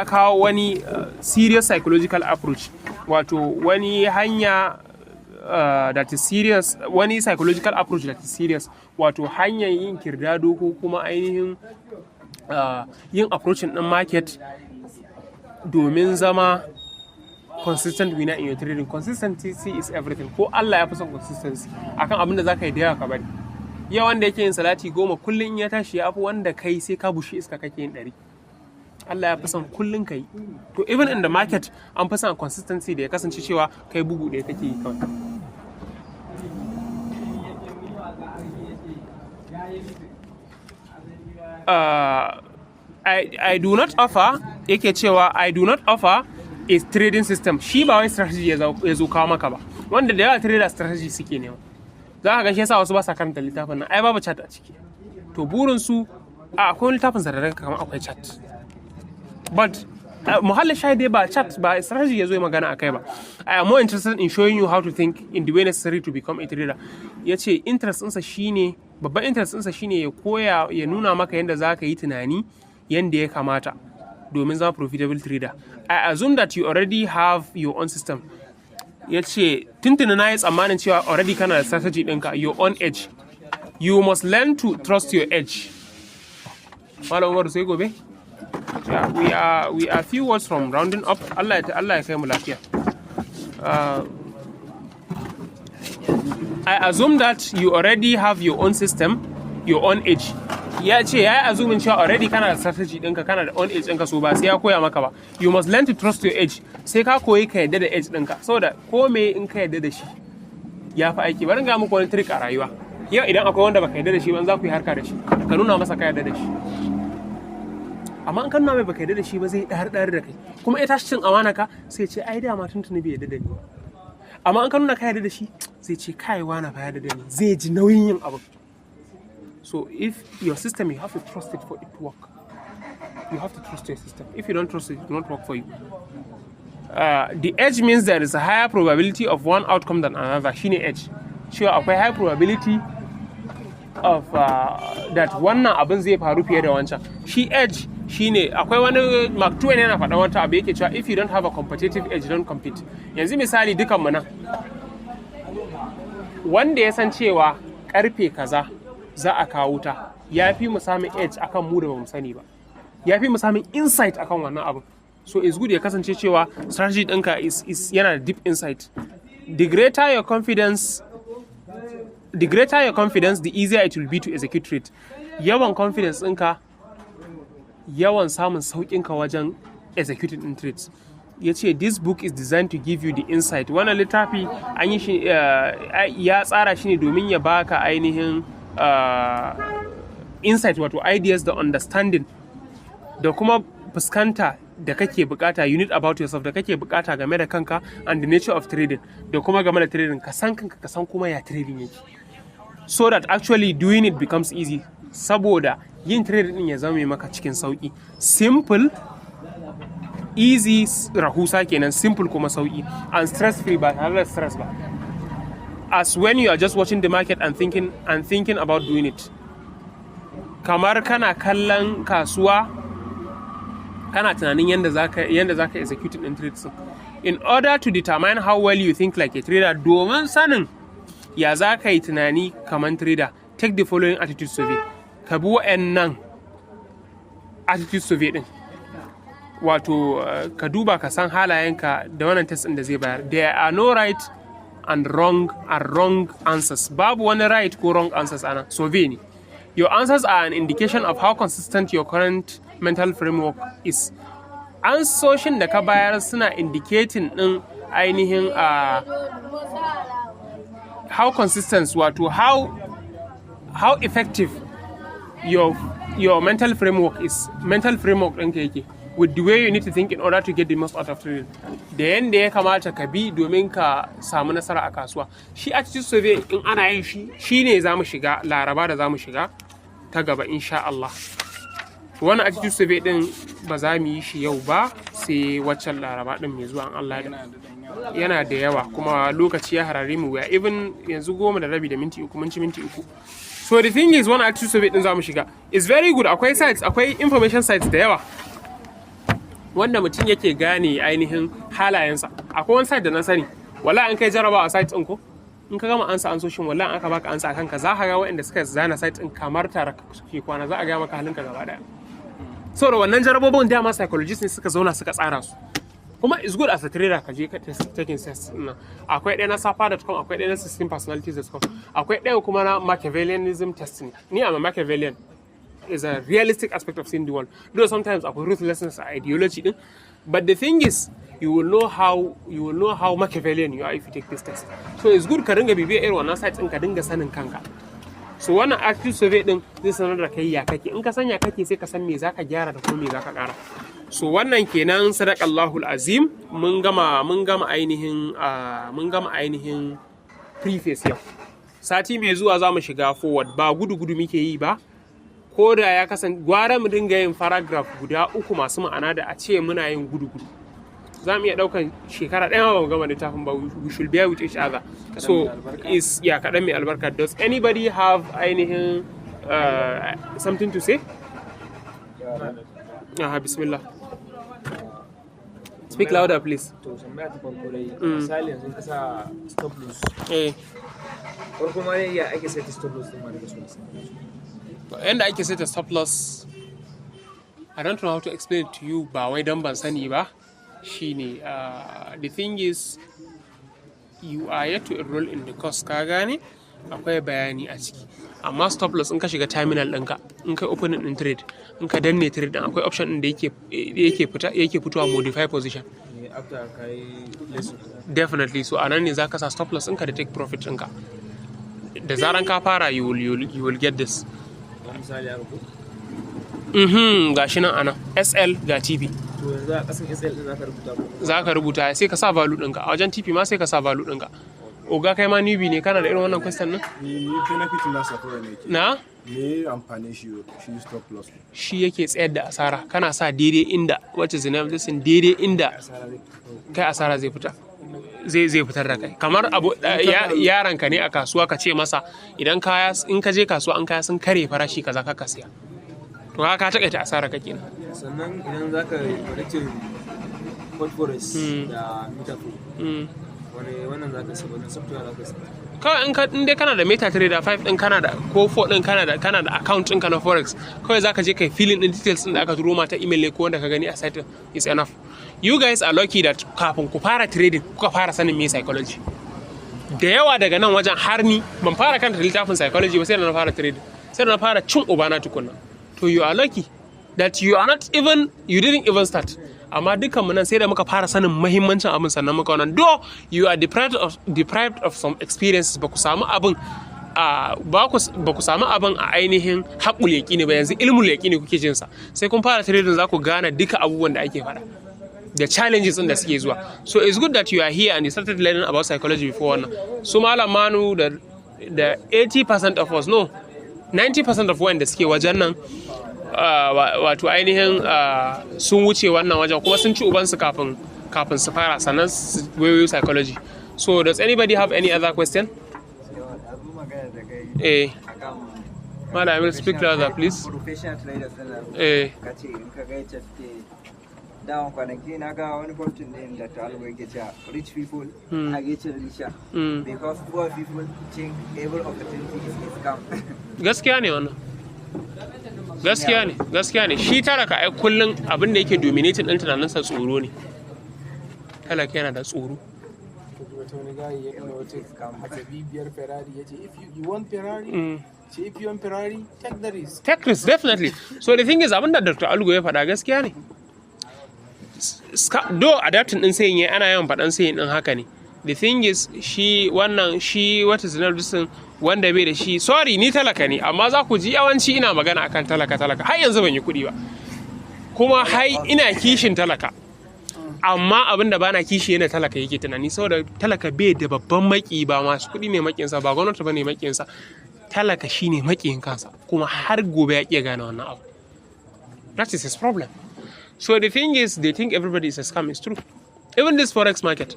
Speaker 1: kawo wani serious psychological approach. Wato wani hanya that is serious, wani psychological approach that is serious. Wato hanyar yin kirdado ko kuma ainihin yin approaching ɗin market domin zama consistent winner in your trading. Consistency is everything. Ko Allah ya fi son consistency akan abin da zaka yi da yawa ka bari. Yau wanda yake yin salati 10 kullum in ya tashi ya fi wanda kai sai ka bushe iska kake yin 100. Allah ya fi son kullun kai. To even in the market an fi son consistency da ya kasance cewa kai bugu ɗaya kake yi kawai. I do not offer yake cewa I do not offer a trading system. Shi ba wai strategy ya zo kawo maka ba, wanda da yawa trader strategy suke nema. Za ka ga shi yasa wasu ba sa karanta littafin nan, ai babu chat a ciki. To burin su akwai littafin sa da ranka kamar akwai chat, but muhallin shayi dai ba chat ba strategy ya zo magana akai ba. I am more interested in showing you how to think in the way necessary to become a trader. Yace interest ɗinsa shine, babban interest ɗinsa shine ya koya, ya nuna maka yadda za ka yi tunani yadda ya kamata domin zama profitable trader. I assume that you already have your own system. Ya ce tuntuni na yi tsammanin cewa already kana da strategy ɗinka, your own edge. You must learn to trust your edge. Malam Umar sai gobe? Yeah, we are few words from rounding up. Allah ya kai mu lafiya. I assume that you already have your own system, your own edge. Ya ce ya yi azumin cewa already kana da strategy ɗinka, kana da own edge ɗinka, so ba sai ya koya maka ba. You must learn to trust your edge. Sai ka koyi ka yadda da edge ɗinka, saboda ko me in ka yadda da shi ya fi aiki. Bari ga muku wani trick a rayuwa. Yau idan akwai wanda baka yadda da shi ba, za ku yi harka da shi, ka nuna masa ka yadda da shi. Amma in ka nuna mai baka yadda da shi ba, zai ɗari da kai. Kuma ya tashi cin amana ka, sai ce ai dama tuntuni bai yadda da ni. Amma in ka nuna ka yadda da shi, zai ce kai wani fa yadda da ni, zai ji nauyin yin abu. So if your system, you have to trust it for it to work. You have to trust your system. If you don't trust it, it will not work for you. The edge means there is a higher probability of one outcome than another. Shine edge. Sure, akwai high probability of that wannan abin zai faru fiye da wancan. Shi edge shine akwai wani Mark Twain yana faɗa wata abu yake cewa if you don't have a competitive edge, don't compete. Yanzu misali dukan mu nan, wanda ya san cewa karfe kaza za a kawo ta, ya fi mu samun edge akan mu da ba mu sani ba, ya fi mu samun insight akan wannan abu. So it's good ya kasance cewa strategy ɗinka is yana da deep insight. The greater your confidence, the easier it will be to execute it. Yawan confidence ɗinka, yawan samun sauƙinka wajen executing in trades. Ya ce this book is designed to give you the insight. Wannan littafi an yi shi ya tsara shi ne domin ya baka ainihin insight, wato ideas da understanding da kuma fuskanta da kake bukata, unit about yourself da kake bukata game da kanka and the nature of trading, da kuma game da trading, ka san kanka, ka san kuma ya trading yake, so that actually doing it becomes easy. Saboda yin trading din ya zama maka cikin sauki. Simple, easy, rahusa kenan, simple kuma sauki, and stress free, ba tare da stress ba. As when you are just watching the market and thinking about doing it. Kamar kana kallon kasuwa, kana tunanin yanda zaka execute in trades. In order to determine how well you think like a trader, domin sanin ya zaka yi tunani kaman trader, take the following attitude survey. Ka bi wa'annan attitude survey din. Wato ka duba ka san halayenka da wannan test din da zai bayar. There are no right and wrong answers. Babu wani right ko wrong answers ana. Survey ne. Your answers are an indication of how consistent your current mental framework is. Ansoshin da ka bayar suna indicating din ainihin how consistent, wato how effective your mental framework is. Mental framework ɗinka yake with the way you need to think in order to get the most out of trading. Da yanda ya kamata ka bi domin ka samu nasara a kasuwa. Shi attitude survey in ana yin shi ne za mu shiga Laraba da za mu shiga ta gaba insha Allah. Wannan attitude survey din ba za mu yi shi yau ba, sai waccan Laraba din mai zuwa Allah yana da yawa kuma lokaci ya harare mu. Ya even yanzu 10:30 da minti 3 mun ci minti 3. So the thing is, wannan attitude survey din za mu shiga is very good. Akwai sites, akwai information sites da yawa wanda mutum yake gane ainihin halayensa. Akwai wani site da na sani, wallahi an kai jaraba a site ɗin ko in ka gama ansa ansoshin, wallahi aka baka ansa akan ka, za ka ga waɗanda suka zana site ɗin kamar tare ke kwana, za a ga maka halinka gaba daya. Saboda wannan jarabobin dama psychologists ne suka zauna suka tsara su. Kuma is good as a trader ka je ka taking test ɗin. Akwai ɗaya na safa.com, akwai ɗaya na 16personalities.com, akwai ɗaya kuma na Machiavellianism test ne. Ni am a Machiavellian. realistic aspect of seeing the world. Though sometimes akwai ruthlessness a ideology din, but the thing is you will know how Machiavellian you are if you take this test. So it's good ka dinga bibiya irin wannan sites din ka dinga sanin kanka. So wannan active survey din zai sanar da kai ya kake, in ka san ya kake sai ka san me zaka gyara da kuma me zaka kara. So wannan kenan sadaqallahu azim. Mun gama ainihin preface yau. Sati mai zuwa za mu shiga forward, ba gudu muke yi ba. Ko da ya kasance gwara mu dinga yin paragraph guda 3 masu ma'ana da a ce muna yin gudu. Za mu iya ɗaukan shekara ɗaya ba mu gama littafin ba. We should bear with each other. So kaɗan mai albarka. Does anybody have ainihin something to say? Bismillah. Speak louder, please.
Speaker 3: To tambaya ta farko dai misali yanzu ka sa stop loss. Farko ma ya ake set stop loss din ma daga so.
Speaker 1: Yanda ake set stop loss, I don't know how to explain it to you ba wai dan ban sani ba. Shine the thing is you are yet to enroll in the course, ka gane akwai bayani a ciki, amma stop loss in ka shiga terminal ɗinka, in ka open in trade, in ka danne trade din akwai option din da yake fitowa modify position
Speaker 3: after kai lesson.
Speaker 1: Definitely. So anan ne zaka sa stop loss ɗinka da take profit ɗinka. Da zaran ka fara you will get this.
Speaker 3: Misali haka ko?
Speaker 1: Gashi nan anan SL ga TP.
Speaker 3: To yanzu a kasan SL din zaka rubuta ko?
Speaker 1: Zaka rubuta sai ka sa value ɗinka. A wajen TP ma sai ka sa value ɗinka. Oga kai ma newbie ne, kana da irin wannan question nan?
Speaker 4: Ni benefit na sa kawai ne ke.
Speaker 1: Na?
Speaker 4: Me amfani shi stop loss.
Speaker 1: Shi yake tsayar da asara. Kana sa daidai inda wacce zinab disin daidai inda kai asara zai fita. Zai fitar da kai. Kamar yaran ka ne a kasuwa ka ce masa idan in ka je kasuwa an kaya sun kare farashi kaza ka siya. To ka takaita asara ka kenan.
Speaker 3: Sannan idan zaka connecting Preface da littafin. Wannan zaka saba, wannan software zaka saba. Kawai in dai kana da MetaTrader 5 din kana da ko 4 din kana da account ɗinka na forex, kawai zaka je kai filling din details din da aka turo ma ta email ne ko wanda ka gani a site is enough. You guys are lucky that kafin ku fara trading kuka fara sanin me psychology. Da yawa daga nan wajen har ni ban fara kanta littafin psychology ba sai da na fara trading. Sai da na fara cin ubana tukunna. To you are lucky that you didn't even start. Amma dukkanmu nan sai da muka fara sanin muhimmancin abin sannan muka wannan. Though you are deprived of some experiences, ba ku samu abin a ainihin haƙul yaƙini ba, yanzu ilmul yaƙini kuke jin sa. Sai kun fara trading za ku gane duka abubuwan da ake faɗa, the challenges din da suke zuwa. So it's good that you are here and you started learning about psychology before wannan. So Malam Manu da 80% of us, no, 90% of wanda suke wajen nan wato ainihin sun wuce wannan wajen kuma sun ci ubansu kafin su fara sannan su wayo psychology. So does anybody have any other question? Madam, I will speak louder, please.
Speaker 5: Professional traders kace in ka ga yace suke dawon kwanaki na ga wani kwamfin din da ta alwa yake cewa rich people are getting richer because poor people think every opportunity is scam.
Speaker 1: Gaskiya ne wannan. Gaskiya ne shi talaka ai kullun abin da yake dominating din tunaninsa tsoro ne. Talaka yana da tsoro.
Speaker 3: Wani guy ya kana wata hasabi biyar Ferrari yace if you want Ferrari, if you want Ferrari, take the risk.
Speaker 1: Take risk, definitely. So the thing is abinda Dr. Algo ya faɗa gaskiya ne. Do adapting din sayin ana yawan faɗan sayin din haka ne. The thing is what is the wanda bai da shi, sorry ni talaka ne amma za ku ji yawanci ina magana akan talaka har yanzu ban yi kuɗi ba kuma ina kishin talaka, amma abin da bana kishi yana talaka yake tunani, saboda talaka bai da babban maki, ba masu kuɗi ne makinsa, ba gwamnati bane makinsa, talaka shine makiyin kansa kuma har gobe ya iya gane wannan abu. That is his problem. So the thing is they think everybody is a scam. It's true. Even this forex market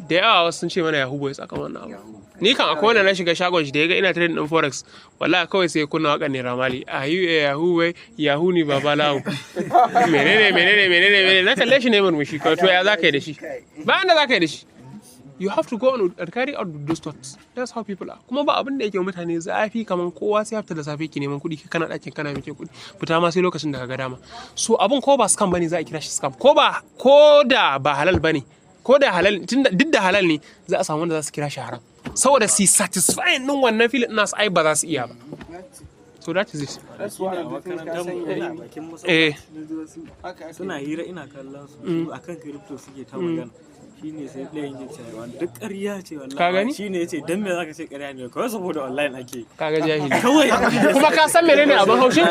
Speaker 1: da yawa sun ce mana Yahoo boys akan wannan abu. Ni kan akwai wanda na shiga shagon shi da ya ga ina trading din forex, wallahi kawai sai kunna wakan ne Ramali, Yahoo way, Yahoo ni baba lawo. menene na kalle shi ne murmushi, to ya zaka yi da shi? Ba inda zaka yi da shi. You have to go on and carry out those thoughts. That's how people are. Kuma ba abin da yake mutane zafi kaman kowa sai hafta da safe ki neman kuɗi, kana ɗakin kana mike kuɗi, fita ma sai lokacin da ka ga dama. So abin ko ba scam bane za a kira shi scam, ko da ba halal bane, ko da halal, duk da halal ne za a samu wanda za su kira shi haram. saboda su satisfying din wannan feeling nasu ai ba za su iya ba. So that is it.
Speaker 3: Suna hira ina kallon su akan crypto suke ta magana. Shine sai ɗayan ya ce wani duk ƙarya ce wallahi.
Speaker 1: Ka gani?
Speaker 3: Shine yace dan me zaka ce ƙarya ne kawai saboda online ake.
Speaker 1: Kaga jahili.
Speaker 3: Kawai
Speaker 1: Kuma ka san menene abin haushin?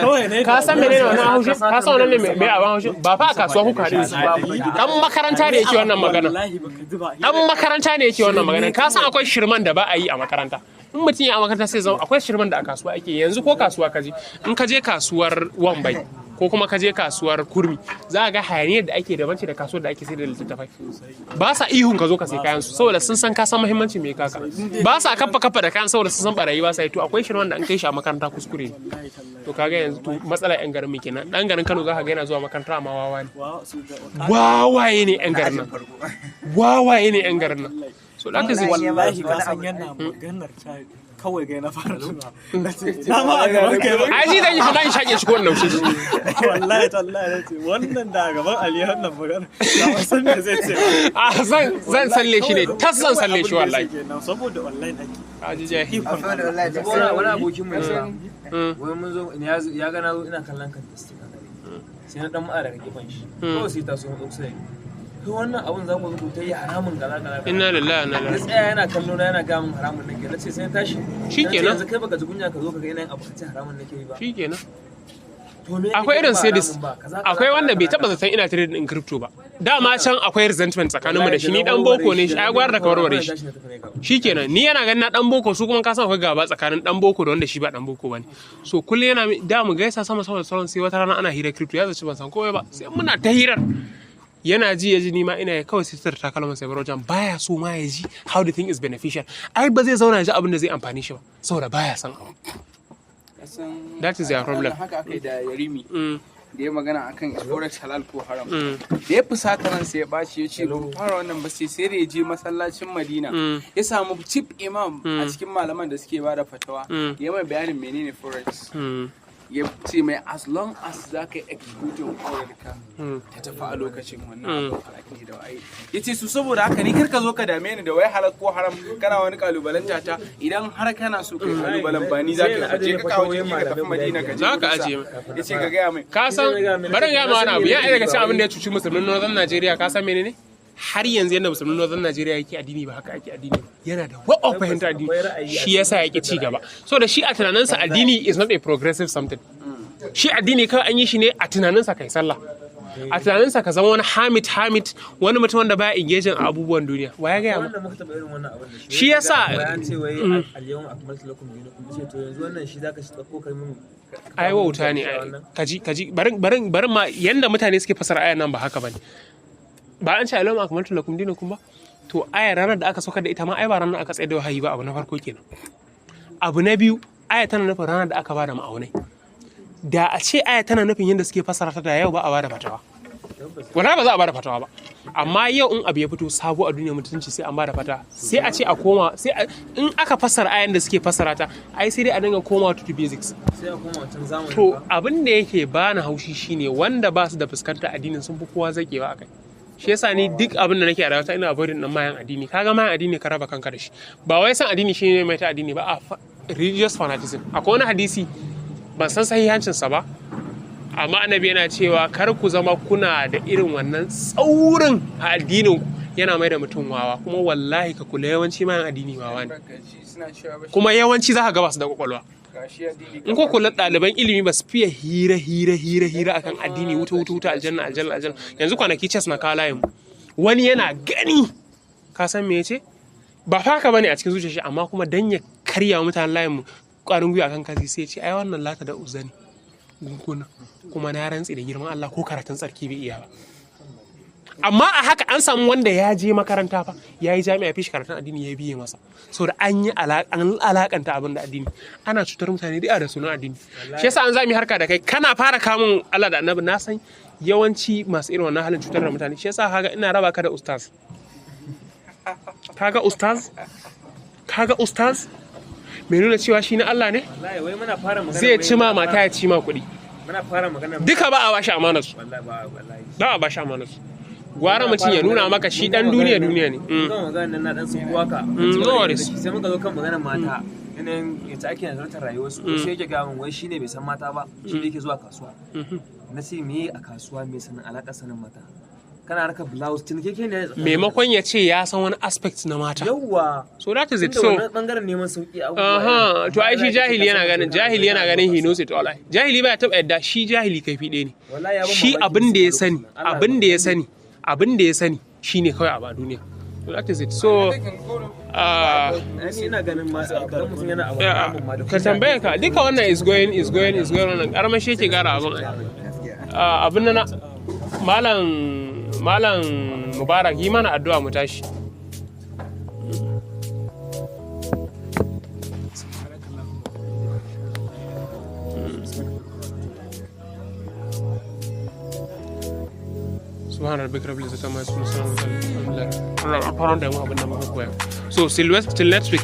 Speaker 1: Ka san menene wannan haushin? Ka san wannan ne mai abin haushin? Ba fa a kasuwa kuka haɗu su ba. Dan makaranta ne yake wannan magana. Dan makaranta ne yake wannan magana. Ka san akwai shirman da ba a yi a makaranta. In mutum ya a makaranta sai zama akwai shirman da a kasuwa ake yanzu ko kasuwa ka je in ka je kasuwar Wambai ko kuma ka je kasuwar Kurmi za a ga hayaniyar da ake dabanci da kasuwar da ake sayar da littattafai ba sa ihun ka zo ka sai kayan su saboda sun san ka san muhimmancin me kaka ba sa kafa da kayan saboda sun san barayi ba sa yi to akwai shirman da an kai shi a makaranta kuskure to kaga yanzu to matsala yan garin mu kenan dan garin Kano za ka ga yana zuwa makaranta amma wawa ne wawaye ne yan garin nan wawaye ne yan garin nan so that is
Speaker 3: wallahi ka san yana maganar ta kawai ga na fara tuna na ma a gaban kai ba
Speaker 1: ai shi dan shi dan shake shi ko wannan shi
Speaker 3: wallahi tallahi nace wannan da gaban Ali wannan magana ba san me zai ce
Speaker 1: a zan salle shi ne tas zan salle shi wallahi
Speaker 3: saboda online ake
Speaker 1: aji jahi
Speaker 6: wani abokin mu wai mun zo ya ga na zo ina kallon kan sai na dan ma'a daga gefen shi kawai sai ta so mu sai to wannan abun za ku rubuta yi haramun kaza
Speaker 1: inna lillahi inna ilaihi
Speaker 6: tsaya yana kallo na yana ga mun haramun nake nace sai tashi
Speaker 1: shikenan
Speaker 6: yanzu kai baka ji kunya ka zo ka ga ina abu kace haramun nake yi ba
Speaker 1: shikenan akwai irin sadis akwai wanda bai taba zaton ina trading in crypto ba dama can akwai resentment tsakanin mu da shi ni dan boko ne shi ai gwar da kawarware shi shikenan ni yana ganin na dan boko su kuma ka san akwai gaba tsakanin dan boko da wanda shi ba dan boko bane so kullum yana da mu gaisa sama sauran sai wata rana ana hira crypto ya zaci ban san komai ba sai muna ta hirar yana ji ya ji nima ina kawai sai ta takalman sai wajen baya so ma ya ji how the thing is beneficial ai ba zai zauna ya ji abin da zai amfani shi ba saboda baya san abu that is your problem
Speaker 2: haka akai da Yarimi da ya magana akan forex halal ko haram da ya fusata ran sai ya bashi ya ce ba fara wannan ba sai da ya je masallacin Madina ya samu chief imam a cikin malaman da suke bada fatawa ya mai bayanin menene forex ya ce mai as long as za ka yi executing ka ta tafi a lokacin wannan alaƙi da waye ya ce su saboda haka ni karka zo ka dame ni da wai halal ko haram kana wani kalubalanta ta idan har kana so ka kalubalen ba ni za ka je ka kawo jiki ka tafi Madina ka je
Speaker 1: za ka ajiye
Speaker 2: ya ce ka gaya mai
Speaker 1: ka san bari ga ma wani abu ya daga cikin abin da ya cuci musulmin Northern Nigeria ka san menene har yanzu yadda musulmin Northern Nigeria yake addini ba haka ake addini yana da waɓa fahimta addini shi yasa yake ci gaba so da shi a tunaninsa addini is not a progressive something shi addini kawai an yi shi ne a tunaninsa kai sallah a tunaninsa ka zama wani hamid wani mutum wanda baya engaging a abubuwan duniya wa ya gaya mu shi yasa
Speaker 6: an ce wai al-yawm akmaltu lakum dinakum ce to yanzu wannan shi zaka shi tsakko kai mun
Speaker 1: ai wauta ne kaji barin ma yanda mutane suke fasara ayan nan ba haka bane ba an ce al-yawm akmaltu lakum dinakum ba to ayar ranar da aka saukar da ita ma ai ba ranar aka tsaye da wahayi ba abu na farko kenan abu na biyu aya tana nufin ranar da aka bada ma'aunai da a ce aya tana nufin yadda suke fasara ta da yau ba a bada fatawa wala ba za a bada fatawa ba amma yau in abu ya fito sabo a duniya mutunci sai an bada fata sai a ce a koma in aka fassara ayan da suke fassara ta ai sai dai a dinga komawa to the basics
Speaker 6: sai a koma wancan zamani
Speaker 1: to abin da yake bani haushi shine wanda ba su da fuskantar addinin sun fi kowa zakewa akai shi yasa ni duk abin da nake a rayuwa ina avoiding din mayan addini kaga mayan addini ka raba kanka da shi ba wai san addini shine mai ta addini ba a religious fanaticism akwai wani hadisi ban san sahihancinsa ba amma annabi yana cewa kar ku zama kuna da irin wannan tsaurin a addinin yana mai da mutum wawa kuma wallahi ka kula yawanci mayan addini wawa ne kuma yawanci za ka ga ba su da kwakwalwa in ko kula ɗaliban ilimi ba su fiye hira akan addini wuta aljanna yanzu kwanaki chess na kawo layin wani yana gani ka san me yace ba fa haka bane a cikin zuciyar shi amma kuma dan ya karya mutanen layin mu ƙwarin gwiwa kan kasi sai ce ai wannan lata da uzani gunkuna kuma na rantsi da girman Allah ko karatun tsarki bai iya ba amma a haka an samu wanda ya je makaranta fa ya yi jami'a fi shi karatun addini ya biye masa so da an yi alakanta abin da addini ana cutar mutane da sunan addini shi yasa an zami harka da kai kana fara kamun Allah da annabi na san yawanci masu irin wannan halin cutar da mutane shi yasa kaga ina raba ka da ustaz kaga ustaz mai nuna cewa shi na Allah ne zai ci ma mata ya ci ma kuɗi duka ba a bashi amanarsu ba a bashi amanarsu gwara mutum ya nuna maka shi dan duniya ne.
Speaker 6: Kan maganar na dan sun waka.
Speaker 1: No worries.
Speaker 6: Sai muka zo kan maganar mata. Yanayin yadda ake nazartar rayuwarsu. Sai yake ga mun wai shine bai san mata ba, shi ne yake zuwa kasuwa. Na ce me a kasuwa me sanin alaƙar sanin mata. Kana harkar blouse keke ne.
Speaker 1: Maimakon ya ce ya san wani aspect na mata.
Speaker 6: Yawwa.
Speaker 1: So that is it. So
Speaker 6: bangaren neman sauki abubuwa.
Speaker 1: To ai shi jahili yana ganin he knows it all. Jahili ba ya taba yadda shi jahili kaifi ɗaya ne. Shi abin da ya sani shine kawai a ba duniya. So that is it. So
Speaker 6: ina ganin ma mutum yana abu
Speaker 1: ka tambaye ka duka wannan is going wannan karmashi yake gara abin na malam Mubarak yi mana addu'a mu tashi. Subhana rabbika rabbil izzati amma yasifun. So till next week.